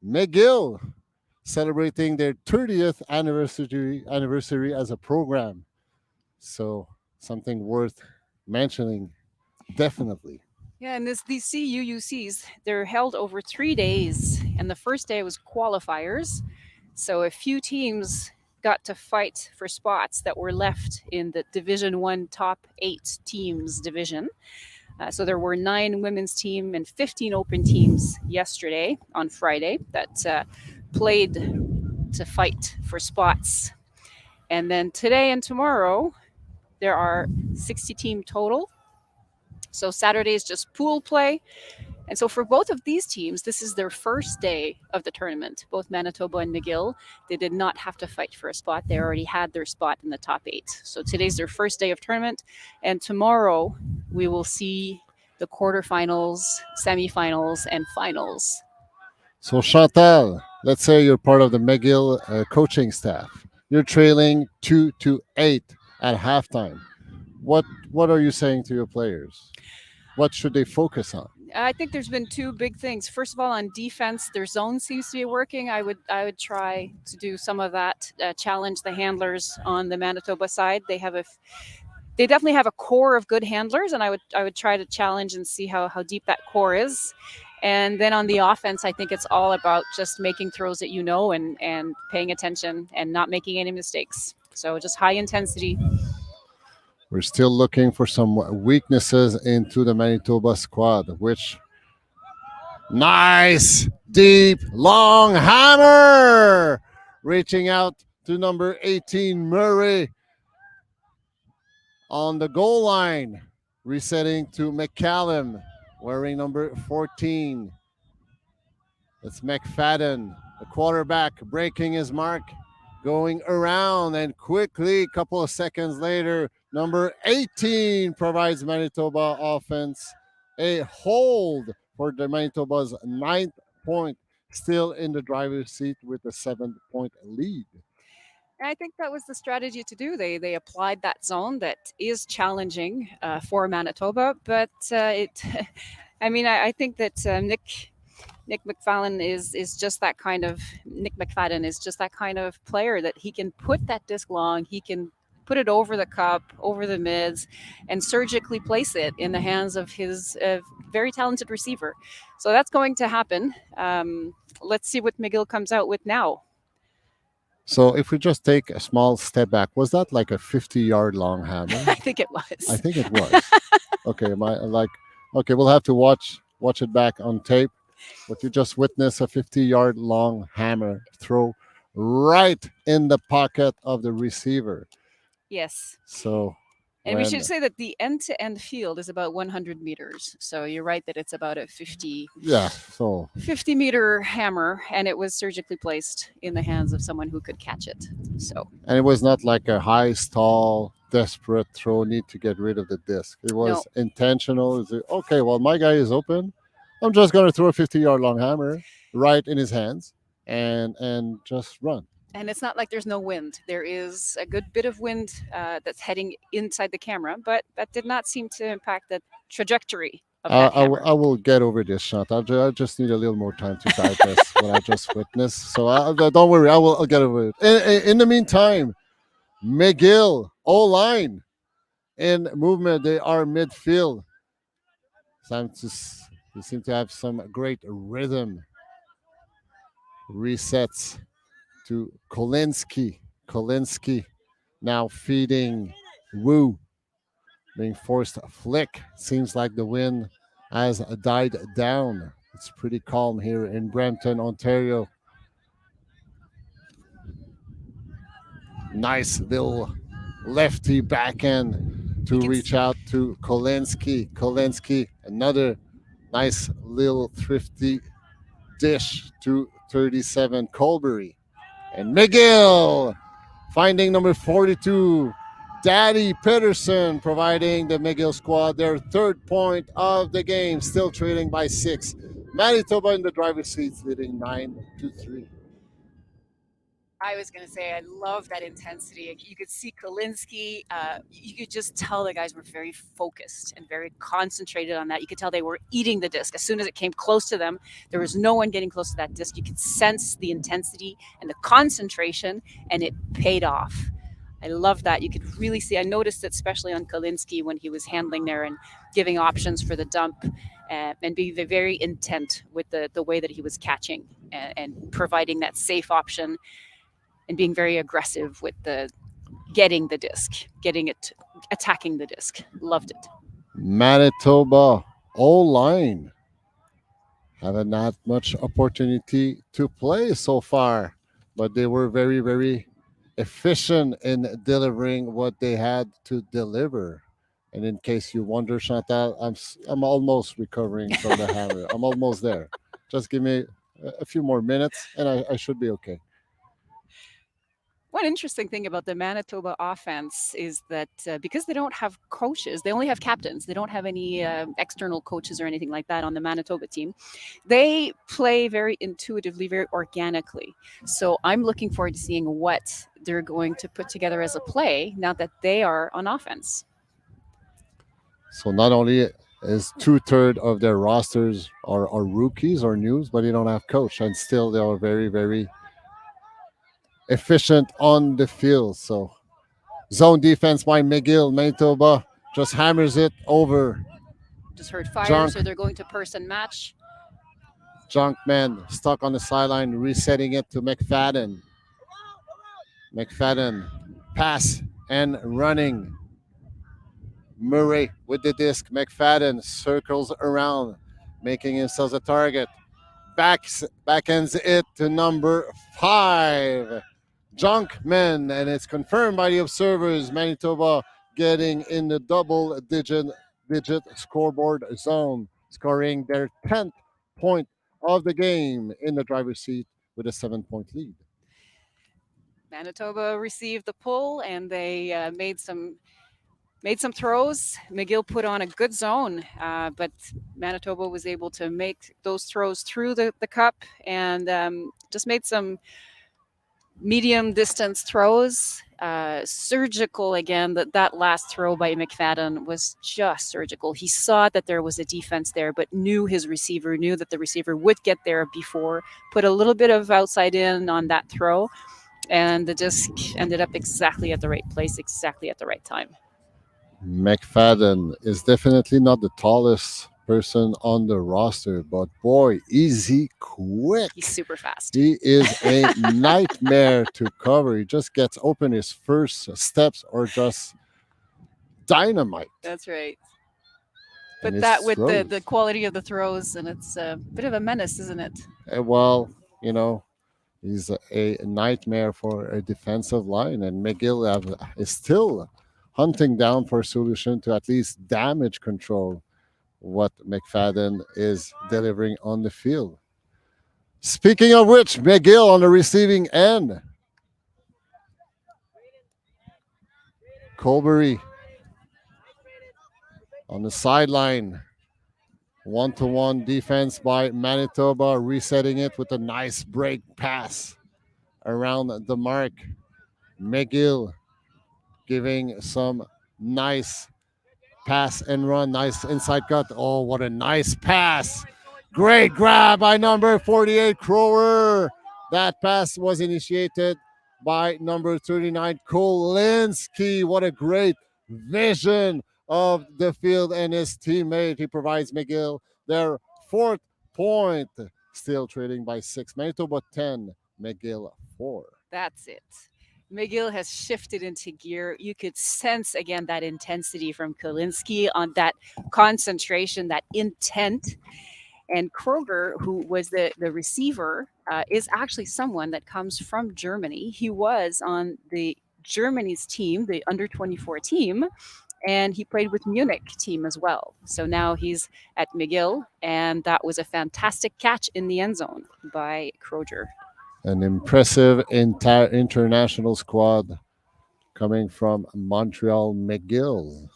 McGill celebrating their 30th anniversary as a program. So something worth mentioning, definitely. Yeah, and these CUUCs, they're held over 3 days, and the first day was qualifiers. So a few teams got to fight for spots that were left in the Division One top 8 teams division. So there were 9 women's team and 15 open teams yesterday on Friday that played to fight for spots. And then today and tomorrow, there are 60 team total. So Saturday is just pool play. And so for both of these teams, this is their first day of the tournament, both Manitoba and McGill. They did not have to fight for a spot. They already had their spot in the top 8. So today's their first day of tournament. And tomorrow we will see the quarterfinals, semifinals, and finals. So Chantal, let's say you're part of the McGill coaching staff. You're trailing 2-8 at halftime. What are you saying to your players? What should they focus on? I think there's been 2 big things. First of all, on defense, their zone seems to be working. I would try to do some of that, challenge the handlers on the Manitoba side. They definitely have a core of good handlers, and I would try to challenge and see how deep that core is. And then on the offense, I think it's all about just making throws that and paying attention and not making any mistakes. So just high intensity. We're still looking for some weaknesses into the Manitoba squad, which nice, deep, long hammer reaching out to number 18, Murray, on the goal line, resetting to McCallum, wearing number 14. It's McFadden, the quarterback, breaking his mark, going around, and quickly, a couple of seconds later, number 18 provides Manitoba offense a hold for the Manitoba's 9th point, still in the driver's seat with a 7-point lead. And I think that was the strategy to do. They applied that zone that is challenging for Manitoba, but it. I think that Nick McFadden is just that kind of player that he can put that disc long, he can put it over the cup, over the mids, and surgically place it in the hands of his very talented receiver. So that's going to happen. Let's see what McGill comes out with now. So if we just take a small step back, was that like a 50-yard long hammer? I think it was. I think it was. Okay, we'll have to watch it back on tape. But you just witnessed a 50-yard long hammer throw right in the pocket of the receiver. Yes. So, and we should say that the end-to-end field is about 100 meters. So you're right that it's about a 50 meter hammer, and it was surgically placed in the hands of someone who could catch it. So. And it was not like a high stall, desperate throw, need to get rid of the disc. It was intentional. Okay, well, my guy is open. I'm just going to throw a 50-yard long hammer right in his hands and just run. And it's not like there's no wind. There is a good bit of wind that's heading inside the camera, but that did not seem to impact the trajectory of that hammer. I will get over this shot. I just need a little more time to digest what I just witnessed. So don't worry, I'll get over it. In the meantime, McGill, O-line in movement. They are midfield. They seem to have some great rhythm. Resets to Kolinski. Kolinski now feeding Wu. Being forced to flick. Seems like the wind has died down. It's pretty calm here in Brampton, Ontario. Nice little lefty backhand to reach out to Kolinski. Kolinski, another nice little thrifty dish to 37 Colbury. And McGill finding number 42, Daddy Peterson providing the McGill squad their third point of the game, still trailing by 6. Manitoba in the driver's seats, leading 9-3. I was going to say, I love that intensity. You could see Kalinske. You could just tell the guys were very focused and very concentrated on that. You could tell they were eating the disc. As soon as it came close to them, there was no one getting close to that disc. You could sense the intensity and the concentration, and it paid off. I love that. You could really see. I noticed it especially on Kalinske when he was handling there and giving options for the dump and being very intent with the way that he was catching and providing that safe option and being very aggressive with the getting the disc, getting it, attacking the disc. Loved it. Manitoba O-line haven't had much opportunity to play so far, but they were very, very efficient in delivering what they had to deliver. And in case you wonder, Chantal, I'm almost recovering from the hammer. I'm almost there. Just give me a few more minutes, and I should be okay. One interesting thing about the Manitoba offense is that because they don't have coaches, they only have captains. They don't have any external coaches or anything like that on the Manitoba team. They play very intuitively, very organically. So I'm looking forward to seeing what they're going to put together as a play now that they are on offense. So not only is 2/3 of their rosters are rookies or news, but they don't have coach, and still they are very, very efficient on the field. So zone defense by McGill. Manitoba just hammers it over. Just heard fire, Junk. so they're going to person match. Junkman stuck on the sideline, resetting it to McFadden. McFadden pass and running. Murray with the disc. McFadden circles around, making himself a target. Backends it to number 5. Junkman, and it's confirmed by the observers. Manitoba getting in the double-digit scoreboard zone, scoring their 10th point of the game in the driver's seat with a 7-point lead. Manitoba received the pull, and they made some throws. McGill put on a good zone, but Manitoba was able to make those throws through the cup and just made some medium distance throws. Surgical again. That last throw by McFadden was just surgical. He saw that there was a defense there, but knew that the receiver would get there before, put a little bit of outside in on that throw, and the disc ended up exactly at the right place, exactly at the right time. McFadden is definitely not the tallest person on the roster, but boy, is he quick. He's super fast. He is a nightmare to cover. He just gets open. His first steps are just dynamite. That's right. And But his that with throws. the quality of the throws, and it's a bit of a menace, isn't it? Well, he's a nightmare for a defensive line, and McGill is still hunting down for a solution to at least damage control what McFadden is delivering on the field. Speaking of which, McGill on the receiving end. Colbury on the sideline. 1-to-1 defense by Manitoba, resetting it with a nice break pass around the mark. McGill giving some nice pass and run, nice inside cut. Oh, what a nice pass. Great grab by number 48, Crower. That pass was initiated by number 39, Kolinski. What a great vision of the field and his teammate. He provides McGill their 4th point. Still trailing by 6. Manitoba 10, McGill 4. That's it. McGill has shifted into gear. You could sense again that intensity from Kalinske on that concentration, that intent. And Kroger, who was the receiver, is actually someone that comes from Germany. He was on the Germany's team, the under 24 team, and he played with Munich team as well. So now he's at McGill, and that was a fantastic catch in the end zone by Kroger. An impressive international squad coming from Montreal McGill.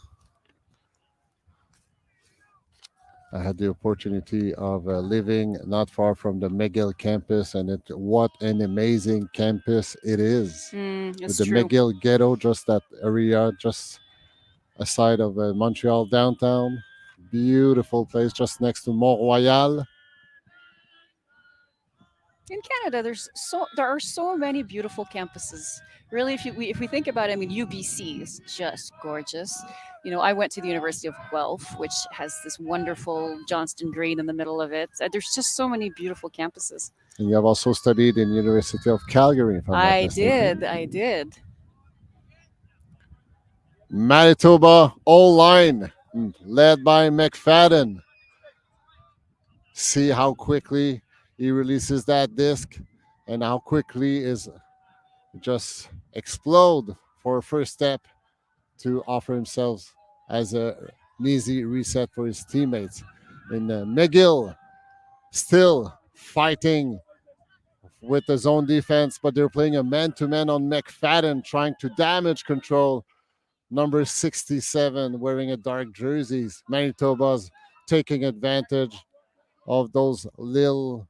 I had the opportunity of living not far from the McGill campus, and what an amazing campus it is. With It's the true. McGill ghetto, just that area, just aside of Montreal downtown. Beautiful place, just next to Mont Royal. In Canada, there are so many beautiful campuses. Really, if we think about it, I mean, UBC is just gorgeous. You know, I went to the University of Guelph, which has this wonderful Johnston Green in the middle of it. There's just so many beautiful campuses. And you have also studied in University of Calgary, if I'm not mistaken. I did. Manitoba O-line, led by McFadden. See how quickly he releases that disc and how quickly is just explode for a first step to offer himself as an easy reset for his teammates. And McGill still fighting with the zone defense, but they're playing a man-to-man on McFadden, trying to damage control. Number 67 wearing a dark jerseys. Manitoba's taking advantage of those little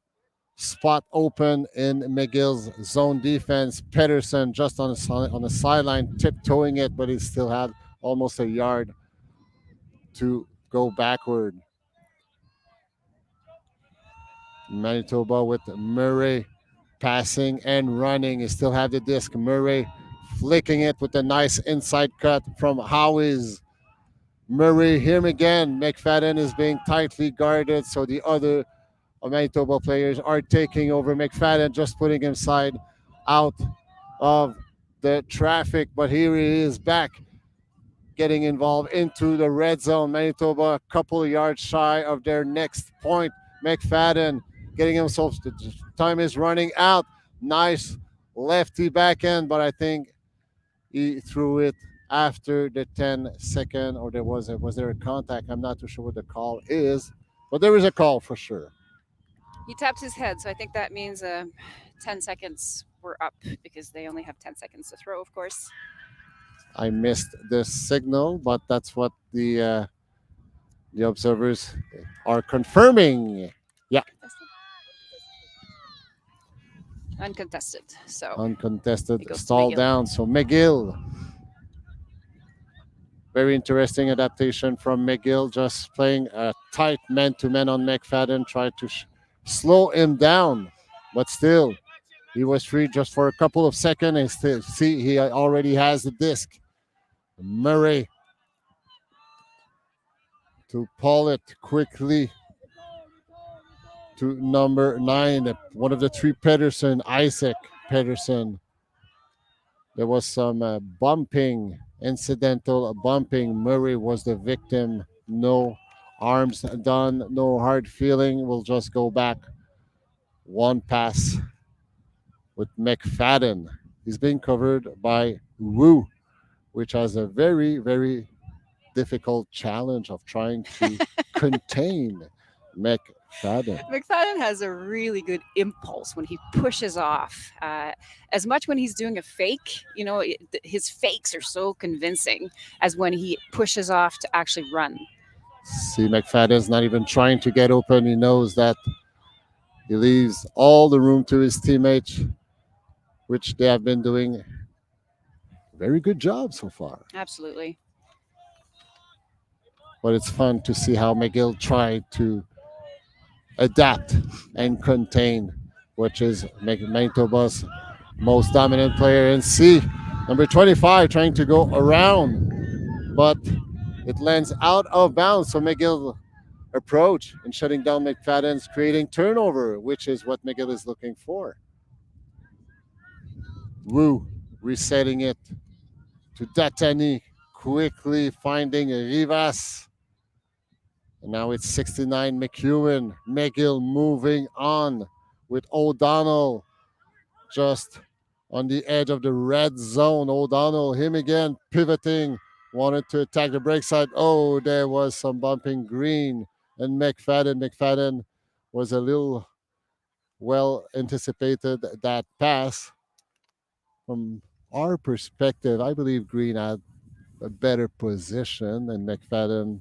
spot open in McGill's zone defense. Pedersen just on the sideline, tiptoeing it, but he still had almost a yard to go backward. Manitoba with Murray passing and running. He still have the disc. Murray flicking it with a nice inside cut from Howie's. Murray, him again. McFadden is being tightly guarded, so the other Manitoba players are taking over. McFadden just putting him side out of the traffic, but here he is back, getting involved into the red zone. Manitoba a couple of yards shy of their next point. McFadden getting himself, the time is running out. Nice lefty back end, but I think he threw it after the 10-second, or was there a contact? I'm not too sure what the call is, but there is a call for sure. He tapped his head, so I think that means 10 seconds were up because they only have 10 seconds to throw, of course. I missed the signal, but that's what the observers are confirming. Yeah, Uncontested. So uncontested it goes to stall McGill. down. So McGill, very interesting adaptation from McGill, just playing a tight man-to-man on McFadden, tried to slow him down, but still he was free just for a couple of seconds, and still see he already has the disc. Murray to pull it quickly to number 9, one of the three Pedersen, Isaac Pedersen. There was some bumping, incidental bumping. Murray was the victim. No arms done, no hard feeling. We'll just go back one pass with McFadden. He's being covered by Wu, which has a very, very difficult challenge of trying to contain McFadden. McFadden has a really good impulse when he pushes off. As much when he's doing a fake, you know, his fakes are so convincing as when he pushes off to actually run. See, McFadden's not even trying to get open. He knows that he leaves all the room to his teammates, which they have been doing a very good job so far. Absolutely. But it's fun to see how McGill tried to adapt and contain, which is Manitoba's most dominant player. And see, number 25 trying to go around, but it lands out of bounds. So McGill approach and shutting down McFadden's, creating turnover, which is what McGill is looking for. Wu resetting it to Datani, quickly finding Rivas. And now it's 69 McEwen. McGill moving on with O'Donnell just on the edge of the red zone. O'Donnell, him again, pivoting, wanted to attack the break side. Oh, there was some bumping green. And McFadden was a little well anticipated that pass from our perspective, I believe Green had a better position than McFadden.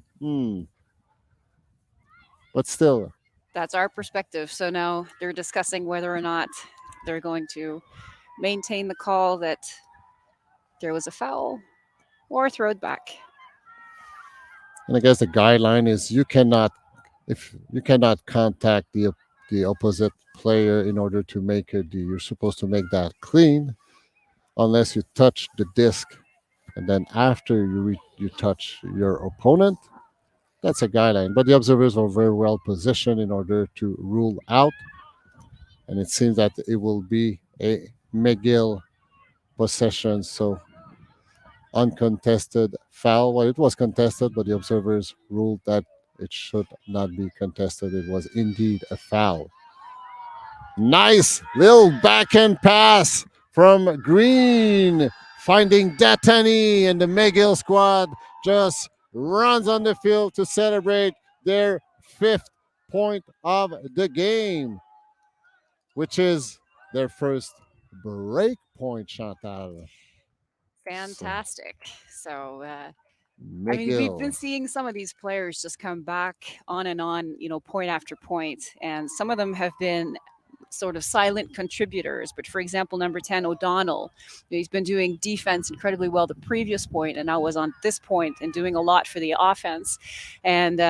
But still, That's our perspective. So now they're discussing whether or not they're going to maintain the call that there was a foul or throw it back. and I guess the guideline is you cannot contact the opposite player in order to make it. You're supposed to make that clean unless you touch the disc, and then after you touch your opponent. That's a guideline, but the observers are very well positioned in order to rule out, and it seems that it will be a McGill possession. So uncontested foul. Well, it was contested, but the observers ruled that it should not be contested. It was indeed a foul. Nice little backhand pass from Green, finding Datani, and the McGill squad just runs on the field to celebrate their 5th point of the game, which is their first break point, Chantal. Fantastic. So, I mean, we've been McGill. seeing some of these players just come back on and on, point after point, and some of them have been sort of silent contributors. But for example, number 10, O'Donnell, he's been doing defense incredibly well the previous point and now was on this point and doing a lot for the offense. And,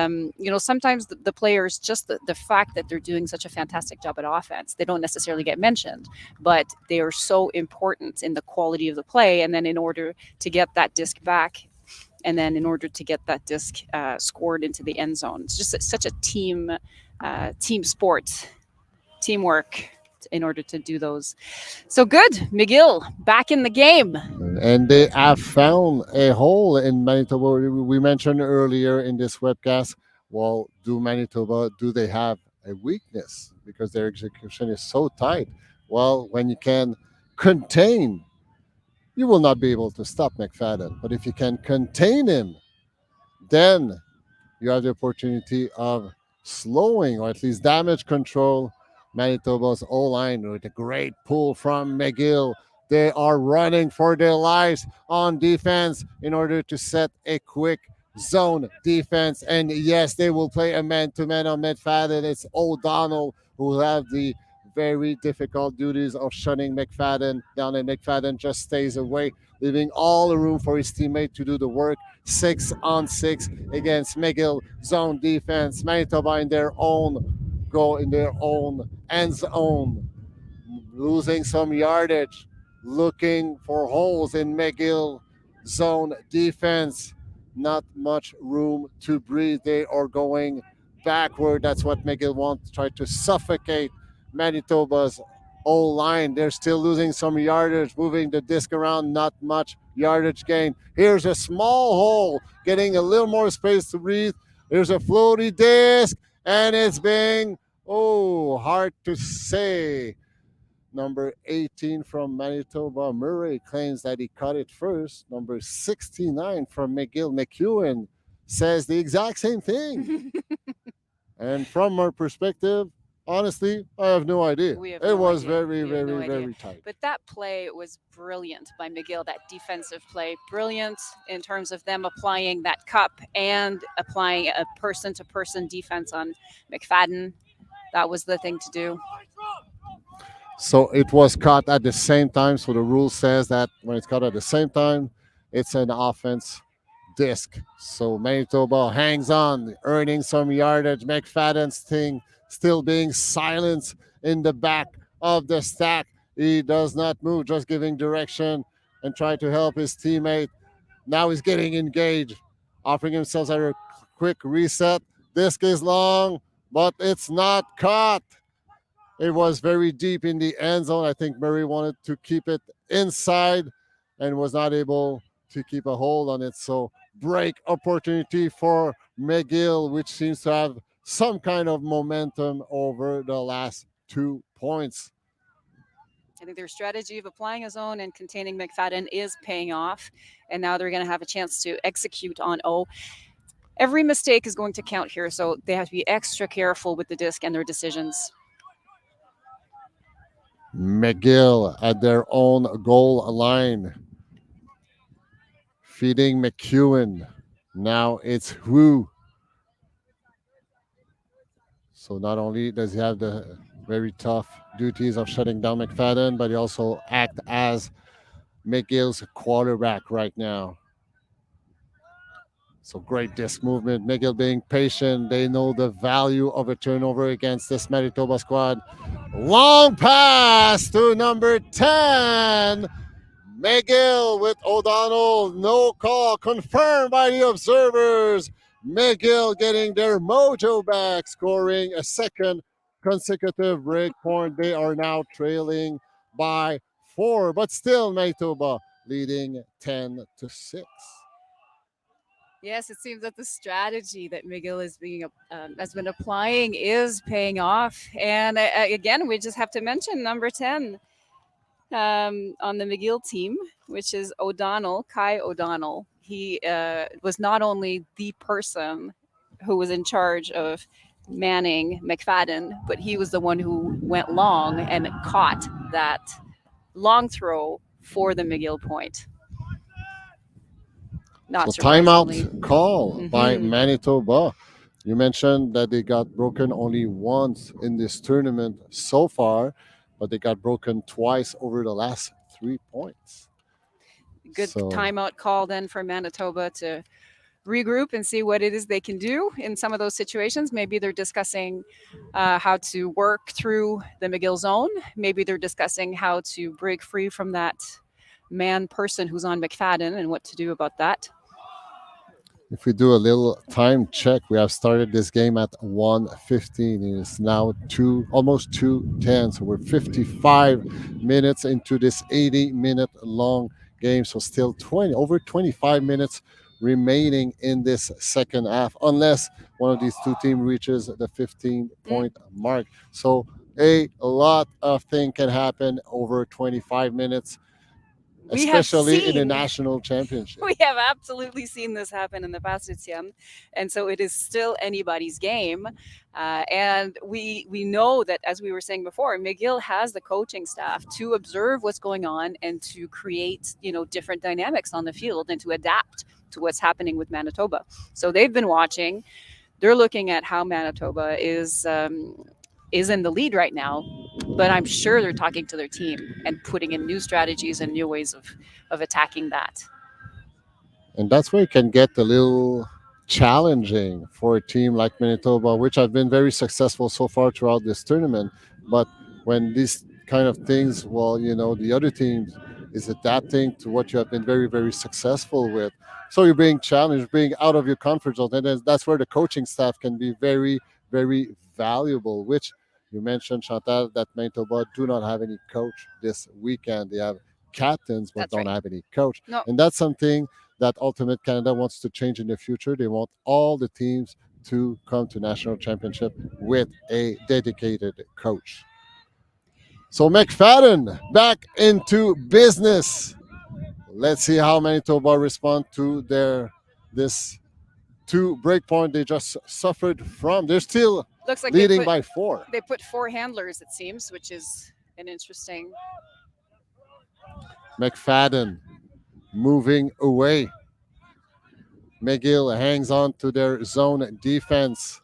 sometimes the players, just the fact that they're doing such a fantastic job at offense, they don't necessarily get mentioned, but they are so important in the quality of the play. And then in order to get that disc back, and then in order to get that disc scored into the end zone, it's just such a team sport, teamwork in order to do those. So good, McGill back in the game. And they have found a hole in Manitoba. We mentioned earlier in this webcast, well, do they have a weakness? Because their execution is so tight. Well, when you can contain, you will not be able to stop McFadden. But if you can contain him, then you have the opportunity of slowing or at least damage control Manitoba's O line with a great pull from McGill. They are running for their lives on defense in order to set a quick zone defense. And yes, they will play a man to man on McFadden. It's O'Donnell who will have the very difficult duties of shutting McFadden down, and McFadden just stays away, leaving all the room for his teammate to do the work. 6-on-6 against McGill zone defense. Manitoba in their own end zone, losing some yardage, looking for holes in McGill zone defense. Not much room to breathe. They are going backward. That's what McGill wants, try to suffocate Manitoba's O line. They're still losing some yardage, moving the disc around, not much yardage gain. Here's a small hole, getting a little more space to breathe. There's a floaty disc, and it's being, hard to say. Number 18 from Manitoba, Murray, claims that he caught it first. Number 69 from McGill, McEwen, says the exact same thing. And from our perspective, honestly, I have no idea. It was very, very, very tight. But that play was brilliant by McGill, that defensive play. Brilliant in terms of them applying that cup and applying a person-to-person defense on McFadden. That was the thing to do. So it was caught at the same time. So the rule says that when it's caught at the same time, it's an offense disc. So Manitoba hangs on, earning some yardage. McFadden's thing still being silenced in the back of the stack. He does not move, just giving direction and trying to help his teammate. Now he's getting engaged, offering himself a quick reset. Disc is long, but it's not caught. It was very deep in the end zone. I think Murray wanted to keep it inside and was not able to keep a hold on it. So break opportunity for McGill, which seems to have some kind of momentum over the last 2 points. I think their strategy of applying a zone and containing McFadden is paying off. And now they're going to have a chance to execute on O. Every mistake is going to count here, so they have to be extra careful with the disc and their decisions. McGill at their own goal line, feeding McEwen. Now it's Who. So not only does he have the very tough duties of shutting down McFadden, but he also act as McGill's quarterback right now. So great disc movement. McGill being patient. They know the value of a turnover against this Manitoba squad. Long pass to number 10. McGill with O'Donnell. No call confirmed by the observers. McGill getting their mojo back, scoring a second consecutive break point. They are now trailing by 4, but still Manitoba leading 10-6. Yes, it seems that the strategy that McGill is being has been applying is paying off. And again, we just have to mention number 10 on the McGill team, which is O'Donnell, Kai O'Donnell. He was not only the person who was in charge of manning McFadden, but he was the one who went long and caught that long throw for the McGill point. Not So surprisingly. timeout call by Mhm. Manitoba. You mentioned that they got broken only once in this tournament so far, but they got broken twice over the last 3 points. Good So timeout call then for Manitoba to regroup and see what it is they can do in some of those situations. Maybe they're discussing how to work through the McGill zone. Maybe they're discussing how to break free from that man person who's on McFadden and what to do about that. if we do a little time check, we have started this game at 1:15. It is now almost 2:10. So we're 55 minutes into this 80-minute long game. So still over 25 minutes remaining in this second half, unless one of these two teams reaches the 15-point mark. So a lot of things can happen over 25 minutes, We have especially in a seen national championship. we have absolutely seen this happen in the past, Etienne, and so it is still anybody's game. And we know that, as we were saying before, McGill has the coaching staff to observe what's going on and to create different dynamics on the field and to adapt to what's happening with Manitoba. So they've been watching. They're looking at how Manitoba is in the lead right now, but I'm sure they're talking to their team and putting in new strategies and new ways of attacking that. And that's where it can get a little challenging for a team like Manitoba, which have been very successful so far throughout this tournament. But when these kind of things, well, the other team is adapting to what you have been very, very successful with. So you're being challenged, being out of your comfort zone. And that's where the coaching staff can be very, very valuable, which you mentioned, Chantal, that Manitoba do not have any coach this weekend. They have captains, but That's don't right. have any coach. No. And that's something that Ultimate Canada wants to change in the future. They want all the teams to come to national championship with a dedicated coach. So McFadden back into business. Let's see how Manitoba respond to this 2 break point they just suffered from. They're still Looks like leading by 4. they put 4 handlers, it seems, which is an interesting. McFadden moving away. McGill hangs on to their zone defense.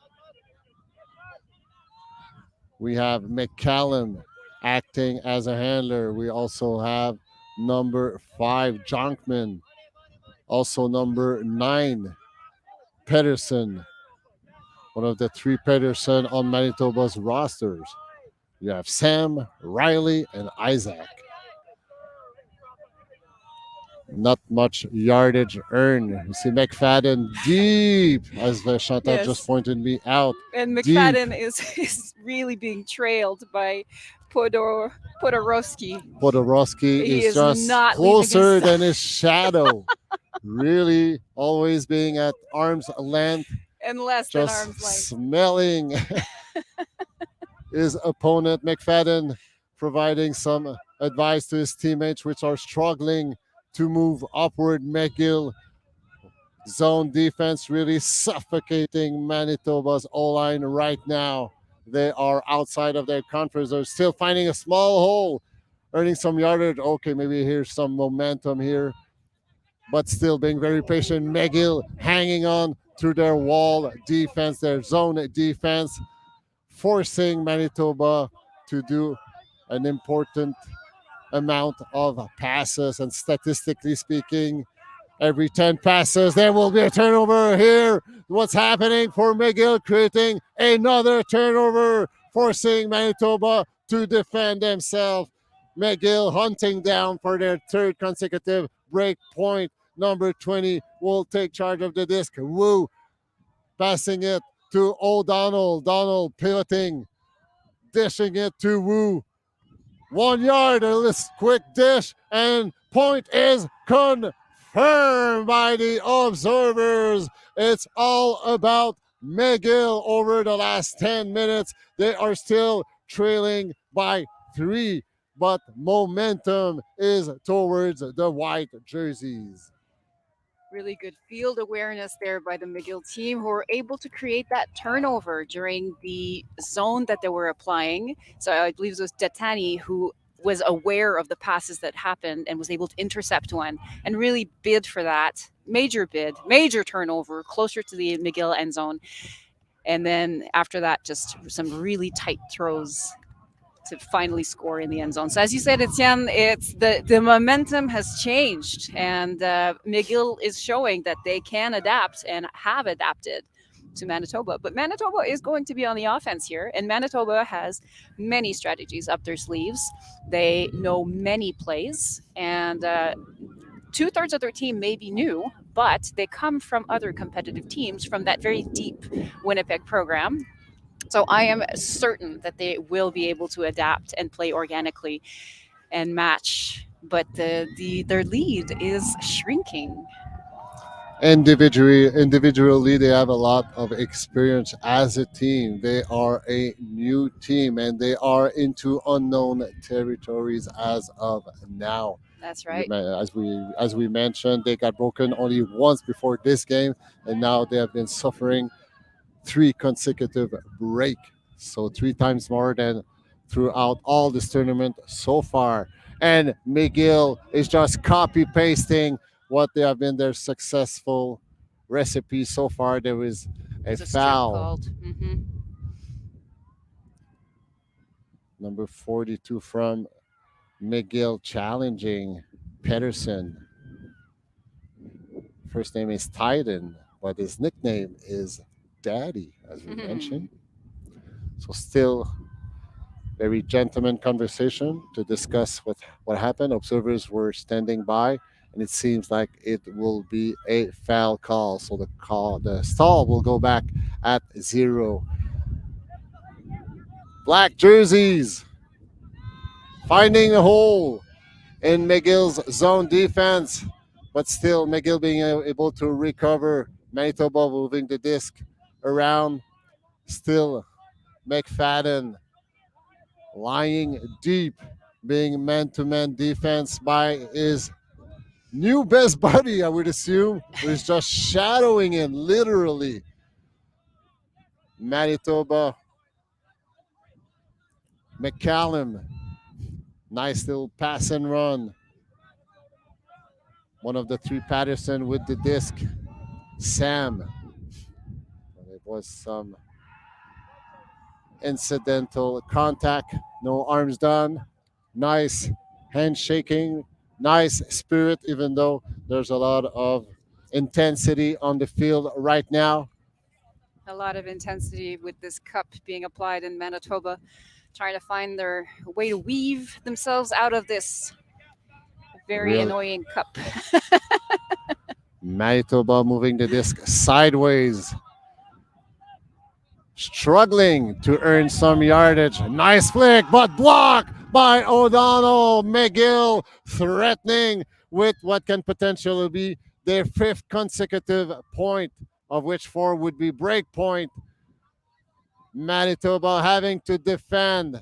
We have McCallum acting as a handler. We also have number 5, Jonkman. Also number 9, Pedersen. One of the 3 Pedersen on Manitoba's rosters. You have Sam, Riley, and Isaac. Not much yardage earned. You see McFadden deep, as Chantal just pointed me out. And Deep. McFadden is really being trailed by Podorowski. Podorowski He is is just not closer leaving his than his shadow. Really, always being at arm's length, and less than just arm's length. smelling his opponent. McFadden providing some advice to his teammates, which are struggling to move upward. McGill zone defense really suffocating Manitoba's O-line right now. They are outside of their comfort zone, still finding a small hole, earning some yardage. Okay, maybe here's some momentum here, but still being very patient. McGill hanging on to their wall defense, their zone defense, forcing Manitoba to do an important amount of passes. And statistically speaking, every 10 passes, there will be a turnover here. What's happening for McGill, creating another turnover, forcing Manitoba to defend themselves. McGill hunting down for their third consecutive break point. Number 20 will take charge of the disc. Woo passing it to O'Donnell. Donald pivoting, dishing it to Woo. 1 yard, a quick dish, and point is confirmed by the observers. It's all about McGill over the last 10 minutes. They are still trailing by 3, but momentum is towards the white jerseys. Really good field awareness there by the McGill team, who were able to create that turnover during the zone that they were applying. So I believe it was Datani who was aware of the passes that happened and was able to intercept one and really bid for that. Major bid, major turnover closer to the McGill end zone. And then after that, just some really tight throws to finally score in the end zone. So as you said, Etienne, it's the momentum has changed, and McGill is showing that they can adapt and have adapted to Manitoba. But Manitoba is going to be on the offense here, and Manitoba has many strategies up their sleeves. They know many plays, and 2/3 of their team may be new, but they come from other competitive teams from that very deep Winnipeg program. So I am certain that they will be able to adapt and play organically and match. But their lead is shrinking. Individually, they have a lot of experience as a team. They are a new team, and they are into unknown territories as of now. That's right. As we mentioned, they got broken only once before this game, and now they have been suffering 3 consecutive break. So 3 times more than throughout all this tournament so far. And McGill is just copy pasting what they have been their successful recipe so far. There was a There's a strip foul. called. Mm-hmm. Number 42 from McGill challenging Pedersen. First name is Titan, but his nickname is Daddy, as we mentioned. So still very gentleman conversation to discuss what happened. Observers were standing by, and it seems like it will be a foul call. So the stall will go back at 0. Black jerseys finding a hole in McGill's zone defense, but still McGill being able to recover. Manitoba moving the disc around. Still McFadden lying deep, being man-to-man defense by his new best buddy, I would assume, who is just shadowing him, literally. Manitoba, McCallum, nice little pass and run. One of the 3 Patterson with the disc. Sam. It was some incidental contact, no arms done. Nice handshaking, nice spirit, even though there's a lot of intensity on the field right now. A lot of intensity with this cup being applied in Manitoba, trying to find their way to weave themselves out of this very annoying cup. Manitoba moving the disc sideways, struggling to earn some yardage. Nice flick, but blocked by O'Donnell. McGill threatening with what can potentially be their 5th consecutive point, of which 4 would be break point. Manitoba having to defend.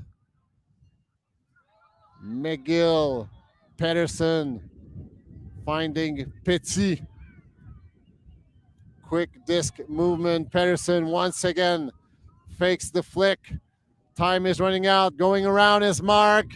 McGill, Pedersen finding Petit. Quick disc movement. Pedersen once again fakes the flick. time is running out. Going around his mark.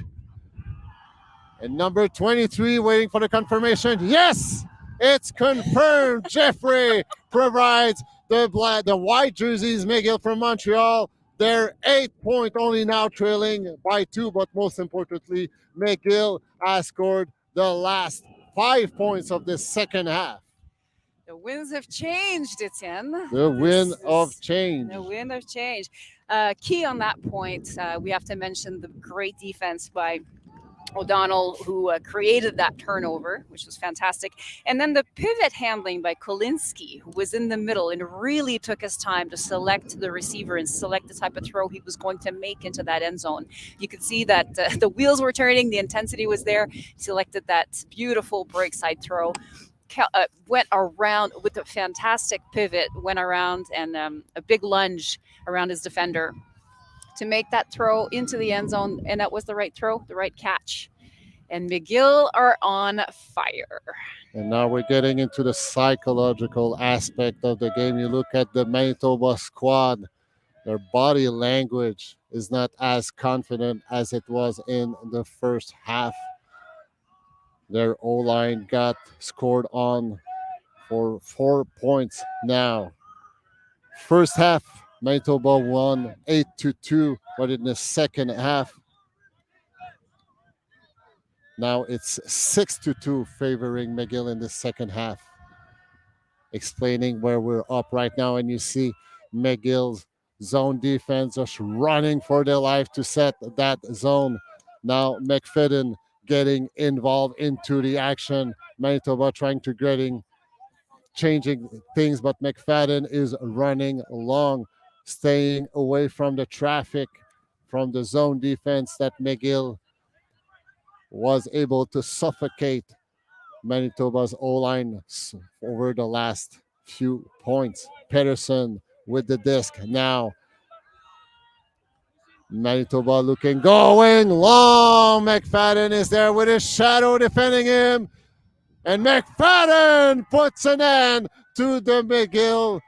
And number 23 waiting for the confirmation. Yes, it's confirmed. Jeffrey provides the white jerseys. McGill from Montreal. They're 8 point only now, trailing by 2. But most importantly, McGill has scored the last 5 points of the second half. The winds have changed, Etienne. The wind of change. The wind of change. Key on that point, we have to mention the great defense by O'Donnell, who created that turnover, which was fantastic. And then the pivot handling by Kolinski, who was in the middle and really took his time to select the receiver and select the type of throw he was going to make into that end zone. You could see that the wheels were turning, the intensity was there. He selected that beautiful break side throw. Went around with a fantastic pivot, went around and a big lunge around his defender to make that throw into the end zone. And that was the right throw, the right catch. And McGill are on fire. And now we're getting into the psychological aspect of the game. You look at the Manitoba squad, their body language is not as confident as it was in the first half. Their O-line got scored on for 4 points now. First half, Manitoba won 8-2, but in the second half, now it's 6-2 favoring McGill in the second half. Explaining where we're up right now, and you see McGill's zone defense just running for their life to set that zone. Now McFadden getting involved into the action. Manitoba trying to changing things, but McFadden is running long, staying away from the traffic, from the zone defense that McGill was able to suffocate Manitoba's O-line over the last few points. Pedersen with the disc now. Manitoba going long. McFadden is there with his shadow defending him. And McFadden puts an end to the McGill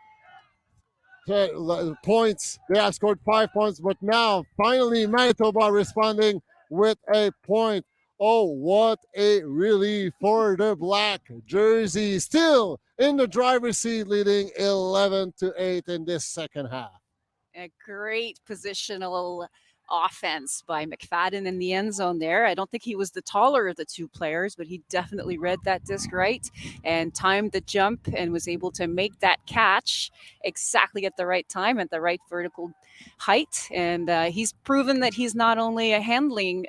points. They have scored 5 points, but now finally Manitoba responding with a point. Oh, what a relief for the black jersey. Still in the driver's seat, leading 11-8 in this second half. A great positional offense by McFadden in the end zone there. I don't think he was the taller of the two players, but he definitely read that disc right and timed the jump and was able to make that catch exactly at the right time, at the right vertical height. And he's proven that he's not only a handling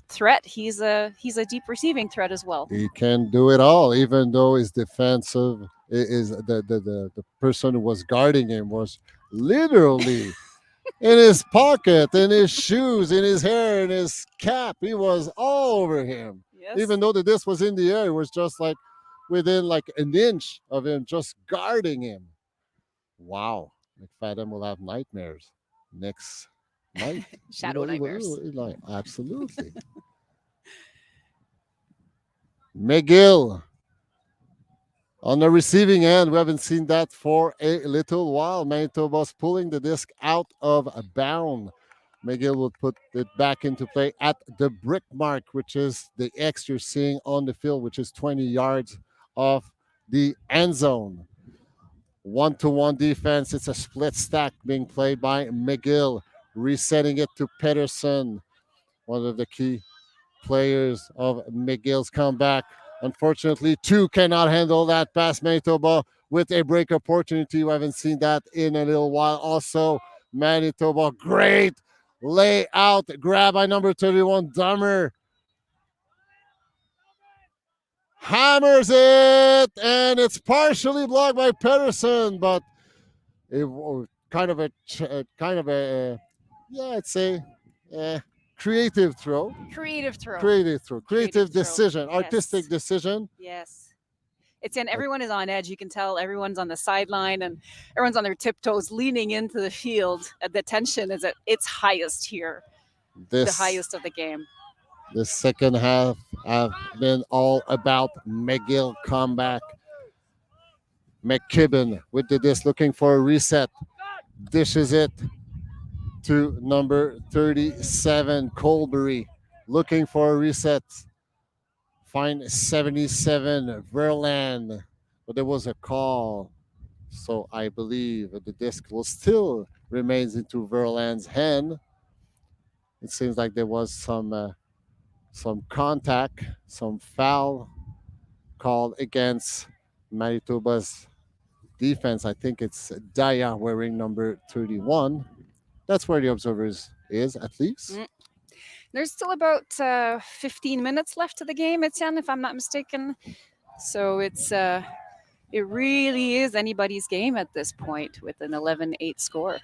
threat, he's a deep receiving threat as well. He can do it all, even though his defensive is the person who was guarding him was literally in his pocket, in his shoes, in his hair, in his cap. He was all over him. Yes. Even though the disc was in the air, it was just like within like an inch of him, just guarding him. Wow. McFadden will have nightmares next night. Shadow nightmares. Absolutely. McGill on the receiving end. We haven't seen that for a little while. Manitoba's pulling the disc out of bound. McGill will put it back into play at the brick mark, which is the X you're seeing on the field, which is 20 yards off the end zone. 1-to-1 defense. It's a split stack being played by McGill, resetting it to Pedersen, one of the key players of McGill's comeback. Unfortunately, two cannot handle that pass. Manitoba with a break opportunity. We haven't seen that in a little while. Also, Manitoba, great layout grab by number 31, Dummer. Hammers it, and it's partially blocked by Pedersen, but it kind of a I'd say creative throw. Creative decision. Yes. Artistic decision. Yes. Everyone is on edge. You can tell everyone's on the sideline and everyone's on their tiptoes leaning into the field. The tension is at its highest here. The highest of the game. The second half have been all about McGill comeback. McKibben with the disc looking for a reset. Dishes it to number 37, Colbury, looking for a reset. Find 77, Verland. But there was a call. So I believe the disc will still remains into Verland's hand. It seems like there was some contact, some foul called against Manitoba's defense. I think it's Daya wearing number 31. That's where the observers is at least. Mm. There's still about 15 minutes left to the game, Etienne, if I'm not mistaken. So it really is anybody's game at this point with an 11-8 score.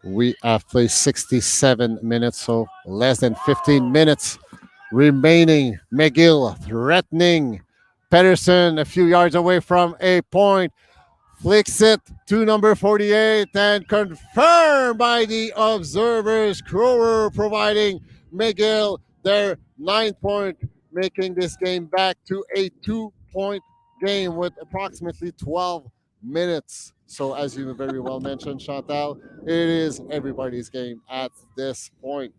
We have played 67 minutes, so less than 15 minutes remaining. McGill threatening. Pedersen a few yards away from a point. Flicks it to number 48 and confirmed by the observers. Crower providing McGill their 9 point, making this game back to a 2 point game with approximately 12 minutes. So, as you very well mentioned, Chantal, it is everybody's game at this point.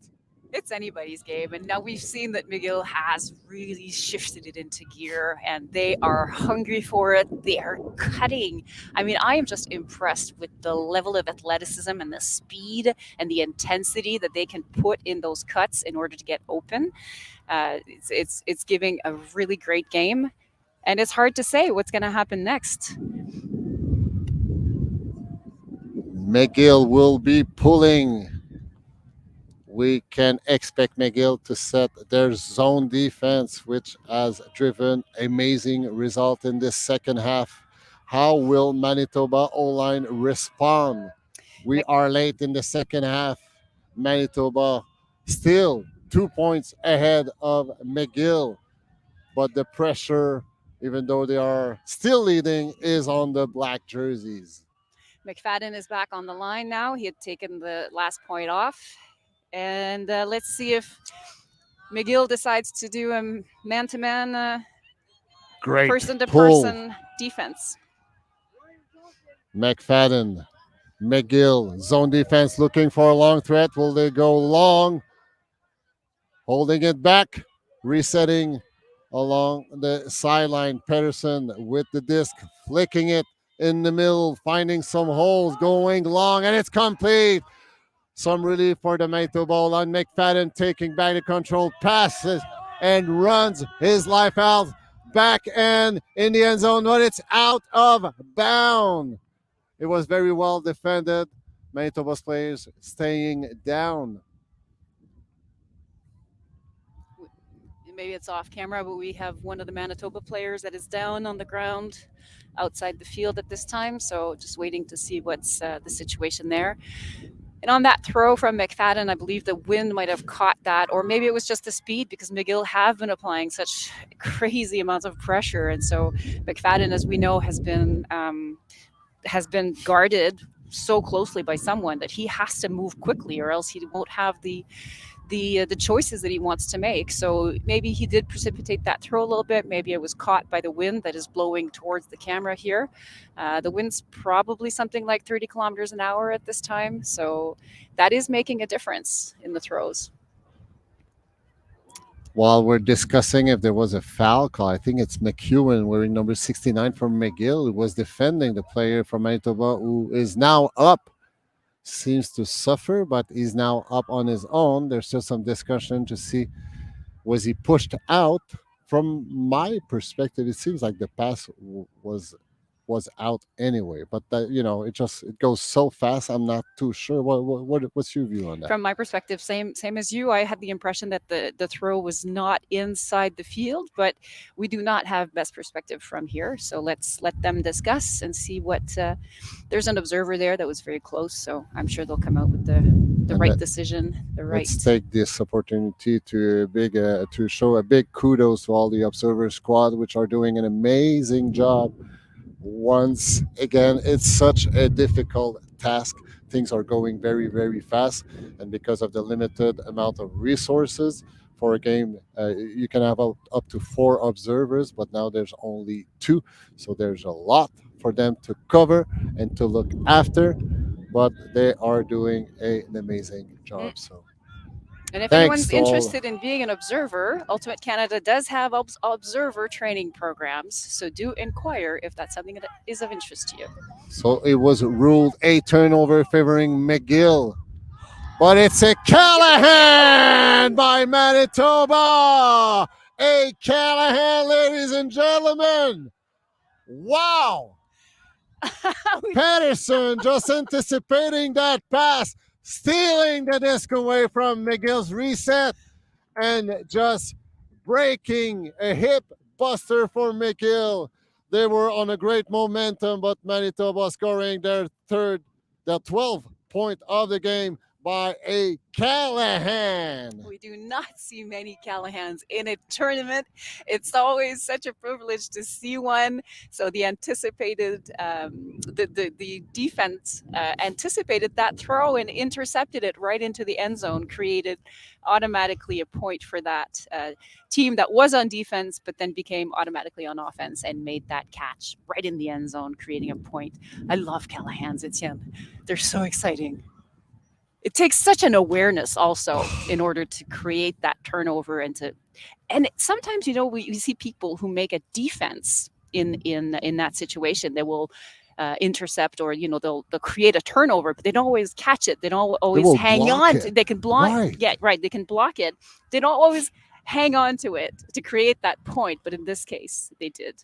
It's anybody's game. And now we've seen that McGill has really shifted it into gear and they are hungry for it. They are cutting. I mean, I am just impressed with the level of athleticism and the speed and the intensity that they can put in those cuts in order to get open. It's giving a really great game. And it's hard to say what's going to happen next. McGill will be pulling. We can expect McGill to set their zone defense, which has driven amazing result in this second half. How will Manitoba O-line respond? We are late in the second half. Manitoba still 2 points ahead of McGill, but the pressure, even though they are still leading, is on the black jerseys. McFadden is back on the line now. He had taken the last point off. And let's see if McGill decides to do a man-to-man, Great person-to-person defense. McFadden, McGill, zone defense looking for a long threat. Will they go long? Holding it back, resetting along the sideline. Pedersen with the disc, flicking it in the middle, finding some holes, going long, and it's complete. Some relief for the Manitoba line. McFadden taking back the control, passes and runs his life out back and in the end zone, but it's out of bounds. It was very well defended. Manitoba's players staying down. Maybe it's off camera, but we have one of the Manitoba players that is down on the ground outside the field at this time. So just waiting to see what's the situation there. And on that throw from McFadden, I believe the wind might have caught that, or maybe it was just the speed because McGill have been applying such crazy amounts of pressure. And so McFadden, as we know, has been guarded so closely by someone that he has to move quickly or else he won't have the choices that he wants to make. So maybe he did precipitate that throw a little bit. Maybe it was caught by the wind that is blowing towards the camera here. The wind's probably something like 30 kilometers an hour at this time. So that is making a difference in the throws. While we're discussing if there was a foul call, I think it's McEwen wearing number 69 from McGill who was defending the player from Manitoba who is now up. Seems to suffer, but he's now up on his own. There's still some discussion to see was he pushed out. From my perspective, it seems like the pass was out anyway. But that, it goes so fast. I'm not too sure. What's your view on that? From my perspective, same as you. I had the impression that the throw was not inside the field, but we do not have best perspective from here. So let's let them discuss and see what. There's an observer there that was very close, so I'm sure they'll come out with the right decision. Let's take this opportunity to show a big kudos to all the observer squad, which are doing an amazing job. Once again, it's such a difficult task. Things are going very, very fast, and because of the limited amount of resources for a game, you can have up to 4 observers, but now there's only 2, so there's a lot for them to cover and to look after. but they are doing an amazing Mm. job. So And if thanks anyone's to all. interested in being an observer, Ultimate Canada does have observer training programs. So do inquire if that's something that is of interest to you. So it was ruled a turnover favoring McGill. But it's a Callahan by Manitoba. A Callahan, ladies and gentlemen. Wow. Patterson just anticipating that pass, stealing the disc away from McGill's reset, and just breaking a hip buster for McGill. They were on a great momentum, but Manitoba scoring their 12th point of the game by a Callahan. We do not see many Callahans in a tournament. It's always such a privilege to see one. So the anticipated, the defense anticipated that throw and intercepted it right into the end zone, created automatically a point for that team that was on defense, but then became automatically on offense and made that catch right in the end zone, creating a point. I love Callahans, Etienne. They're so exciting. It takes such an awareness also in order to create that turnover and sometimes we see people who make a defense in that situation. They will intercept or they'll create a turnover, but they don't always catch it. They don't always hang on to. They can block. Right. Yeah, right. They can block it. They don't always hang on to it to create that point, but in this case, they did.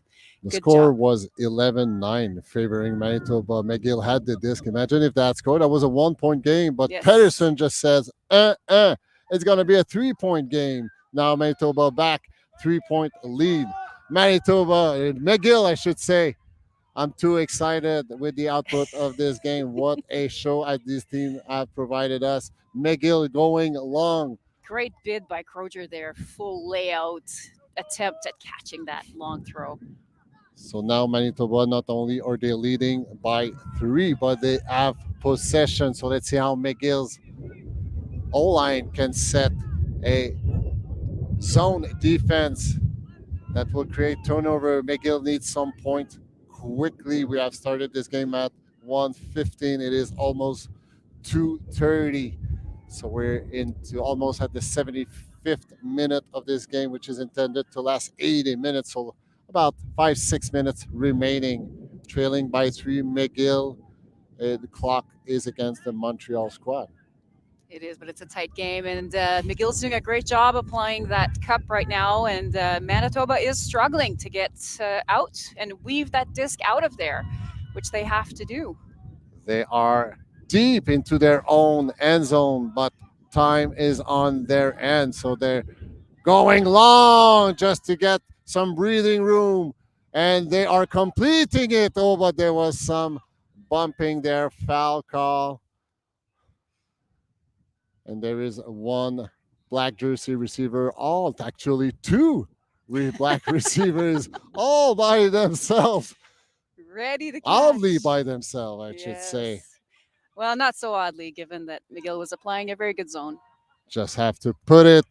The Good score job. was 11-9 favoring Manitoba. McGill had the disc. Imagine if that scored. That was a 1-point game, but Yes. Pedersen just says, it's going to be a 3-point game. Now Manitoba back, 3-point lead. McGill, I should say. I'm too excited with the output of this game. What a show as this team have provided us. McGill going long. Great bid by Croger there. Full layout attempt at catching that long throw. So now Manitoba, not only are they leading by 3, but they have possession. So let's see how McGill's O-line can set a zone defense that will create turnover. McGill needs some point quickly. We have started this game at 1:15. It is almost 2:30. So we're into almost at the 75th minute of this game, which is intended to last 80 minutes. So about 5-6 minutes remaining. Trailing by 3, McGill. The clock is against the Montreal squad. It is, but it's a tight game, and McGill's doing a great job applying that cup right now, and Manitoba is struggling to get out and weave that disc out of there, which they have to do. They are deep into their own end zone, but time is on their end. So they're going long just to get some breathing room, and they are completing it. Oh, but there was some bumping there, foul call. And there is one black jersey receiver, actually 2 black receivers all by themselves. Ready to catch. Oddly by themselves, I should say. Yes. Well, not so oddly, given that McGill was applying a very good zone. Just have to put it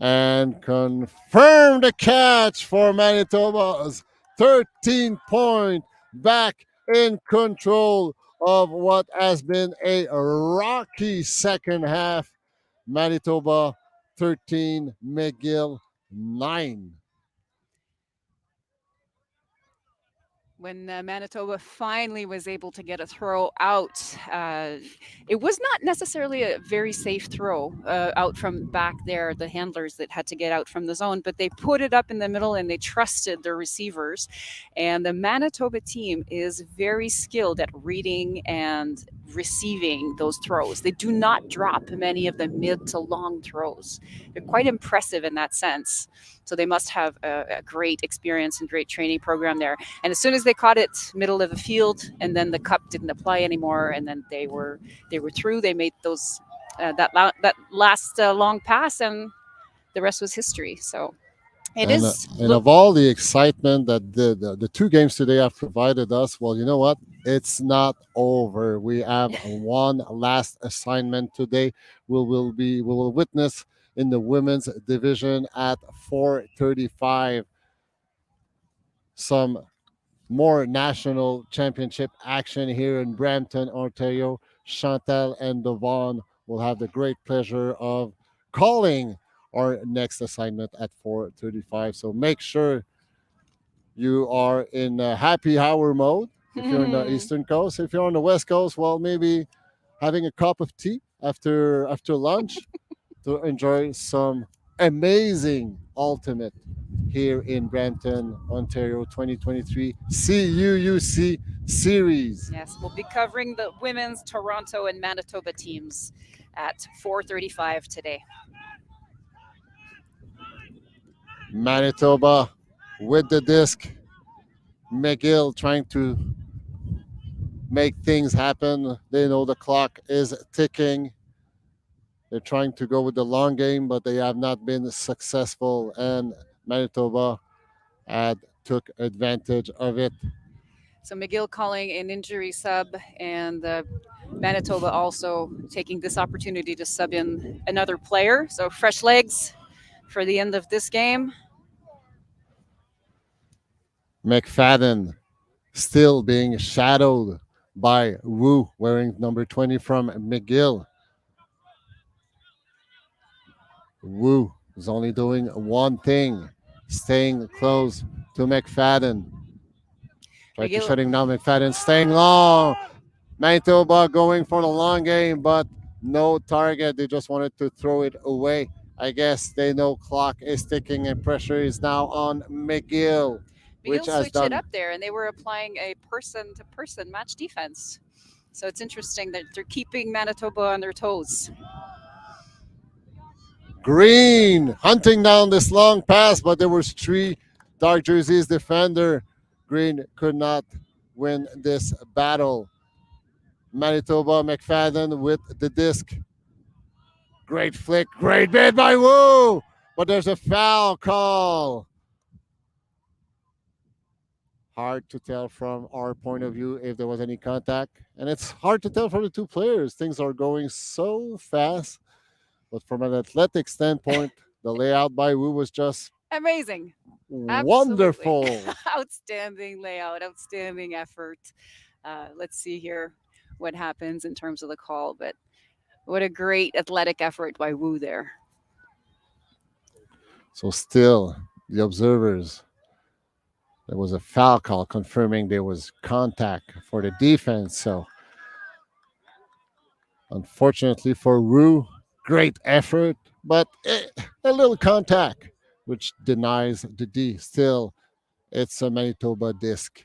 and confirm the catch for Manitoba's 13-point back in control of what has been a rocky second half. Manitoba 13, McGill 9. When Manitoba finally was able to get a throw out, it was not necessarily a very safe throw out from back there, the handlers that had to get out from the zone, but they put it up in the middle and they trusted their receivers. And the Manitoba team is very skilled at reading and receiving those throws. They do not drop many of the mid to long throws. They're quite impressive in that sense. So they must have a great experience and great training program there. And as soon as they caught it middle of the field, and then the cup didn't apply anymore, and then they were through. They made those that last long pass, and the rest was history. So it is. And of all the excitement that the 2 games today have provided us, well, you know what? It's not over. We have one last assignment today. We will witness in the women's division at 4:35 some more national championship action here in Brampton, Ontario. Chantal and Devon will have the great pleasure of calling our next assignment at 4:35. So make sure you are in a happy hour mode if you're in the Eastern Coast. If you're on the West Coast, well, maybe having a cup of tea after lunch to enjoy some amazing ultimate here in Brampton, Ontario 2023 CUUC series. Yes, we'll be covering the women's Toronto and Manitoba teams at 4:35 today. Manitoba with the disc. McGill trying to make things happen. They know the clock is ticking. They're trying to go with the long game, but they have not been successful. And Manitoba had took advantage of it. So McGill calling an injury sub, and Manitoba also taking this opportunity to sub in another player. So fresh legs for the end of this game. McFadden still being shadowed by Wu wearing number 20 from McGill. Wu is only doing one thing, staying close to McFadden. Try to McGill- shutting down McFadden, staying long. Manitoba going for the long game, but no target. They just wanted to throw it away. I guess they know clock is ticking and pressure is now on McGill, which McGill has switched it done up there, and they were applying a person-to-person match defense. So it's interesting that they're keeping Manitoba on their toes. Green hunting down this long pass, but there was three dark jerseys defender. Green could not win this battle. Manitoba McFadden with the disc. Great flick, great bid by Wu, but there's a foul call. Hard to tell from our point of view if there was any contact, and it's hard to tell from the two players. Things are going so fast, but from an athletic standpoint, the layout by Wu was just Amazing. wonderful. Absolutely. Outstanding layout, outstanding effort. Let's see here what happens in terms of the call, but what a great athletic effort by Wu there. So still, the observers, there was a foul call confirming there was contact for the defense. So unfortunately for Wu, great effort, but a little contact, which denies the D. Still, it's a Manitoba disc.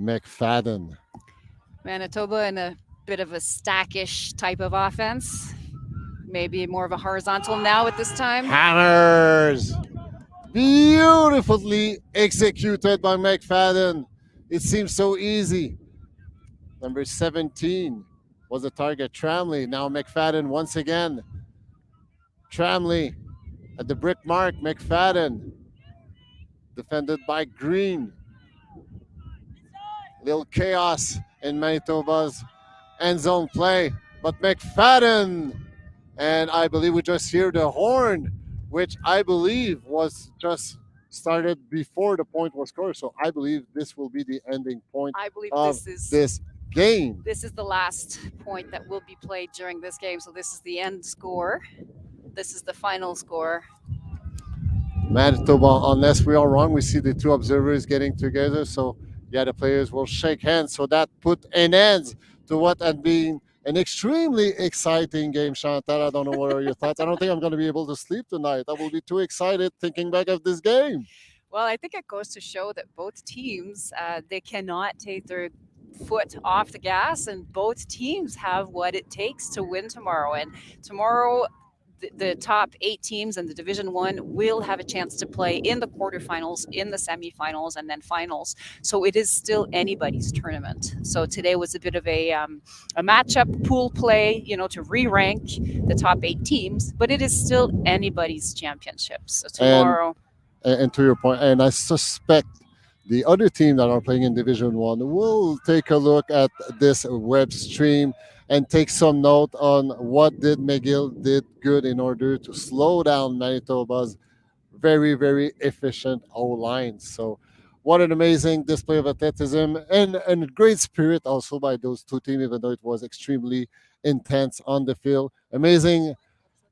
McFadden. Manitoba in a bit of a stackish type of offense. Maybe more of a horizontal now at this time. Hammers! Beautifully executed by McFadden. It seems so easy. Number 17 was the target. Tramley. Now McFadden once again. Tramley at the brick mark. McFadden defended by Green. Little chaos in Manitoba's end zone play. But McFadden, and I believe we just hear the horn, which I believe was just started before the point was scored. So I believe this will be the ending point I believe of this game. This is the last point that will be played during this game. So this is the end score. This is the final score. Manitoba, unless we are wrong, we see the two observers getting together. So yeah, the players will shake hands. So that put an end to what had been an extremely exciting game. Chantal, I don't know what are your thoughts. I don't think I'm going to be able to sleep tonight. I will be too excited thinking back of this game. Well, I think it goes to show that both teams, they cannot take their foot off the gas, and both teams have what it takes to win tomorrow. And tomorrow, the top 8 teams in the Division 1 will have a chance to play in the quarterfinals, in the semifinals, and then finals. So it is still anybody's tournament. So today was a bit of a matchup pool play, to re-rank the top 8 teams, but it is still anybody's championship. So tomorrow. And to your point, and I suspect the other team that are playing in Division 1 will take a look at this web stream and take some note on what did McGill did good in order to slow down Manitoba's very, very efficient O-line. So What an amazing display of athleticism and great spirit also by those two teams, even though it was extremely intense on the field. Amazing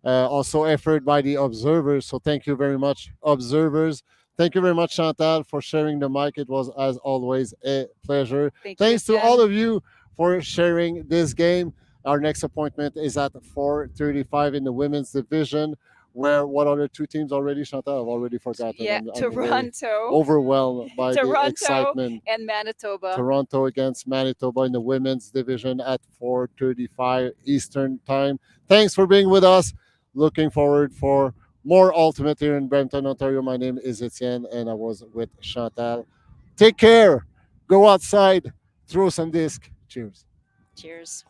also effort by the observers. So thank you very much, observers. Thank you very much, Chantal, for sharing the mic. It was, as always, a pleasure. Thank you, Thanks to all Etienne. of you for sharing this game. Our next appointment is at 4:35 in the women's division. Where what other two teams already, Chantal? I've already forgotten. Yeah, I'm very Toronto, overwhelmed by the Toronto, excitement. and Manitoba. Toronto against Manitoba in the women's division at 4:35 Eastern time. Thanks for being with us. Looking forward for more Ultimate here in Brampton, Ontario. My name is Etienne, and I was with Chantal. Take care. Go outside. Throw some disc. Cheers. Cheers.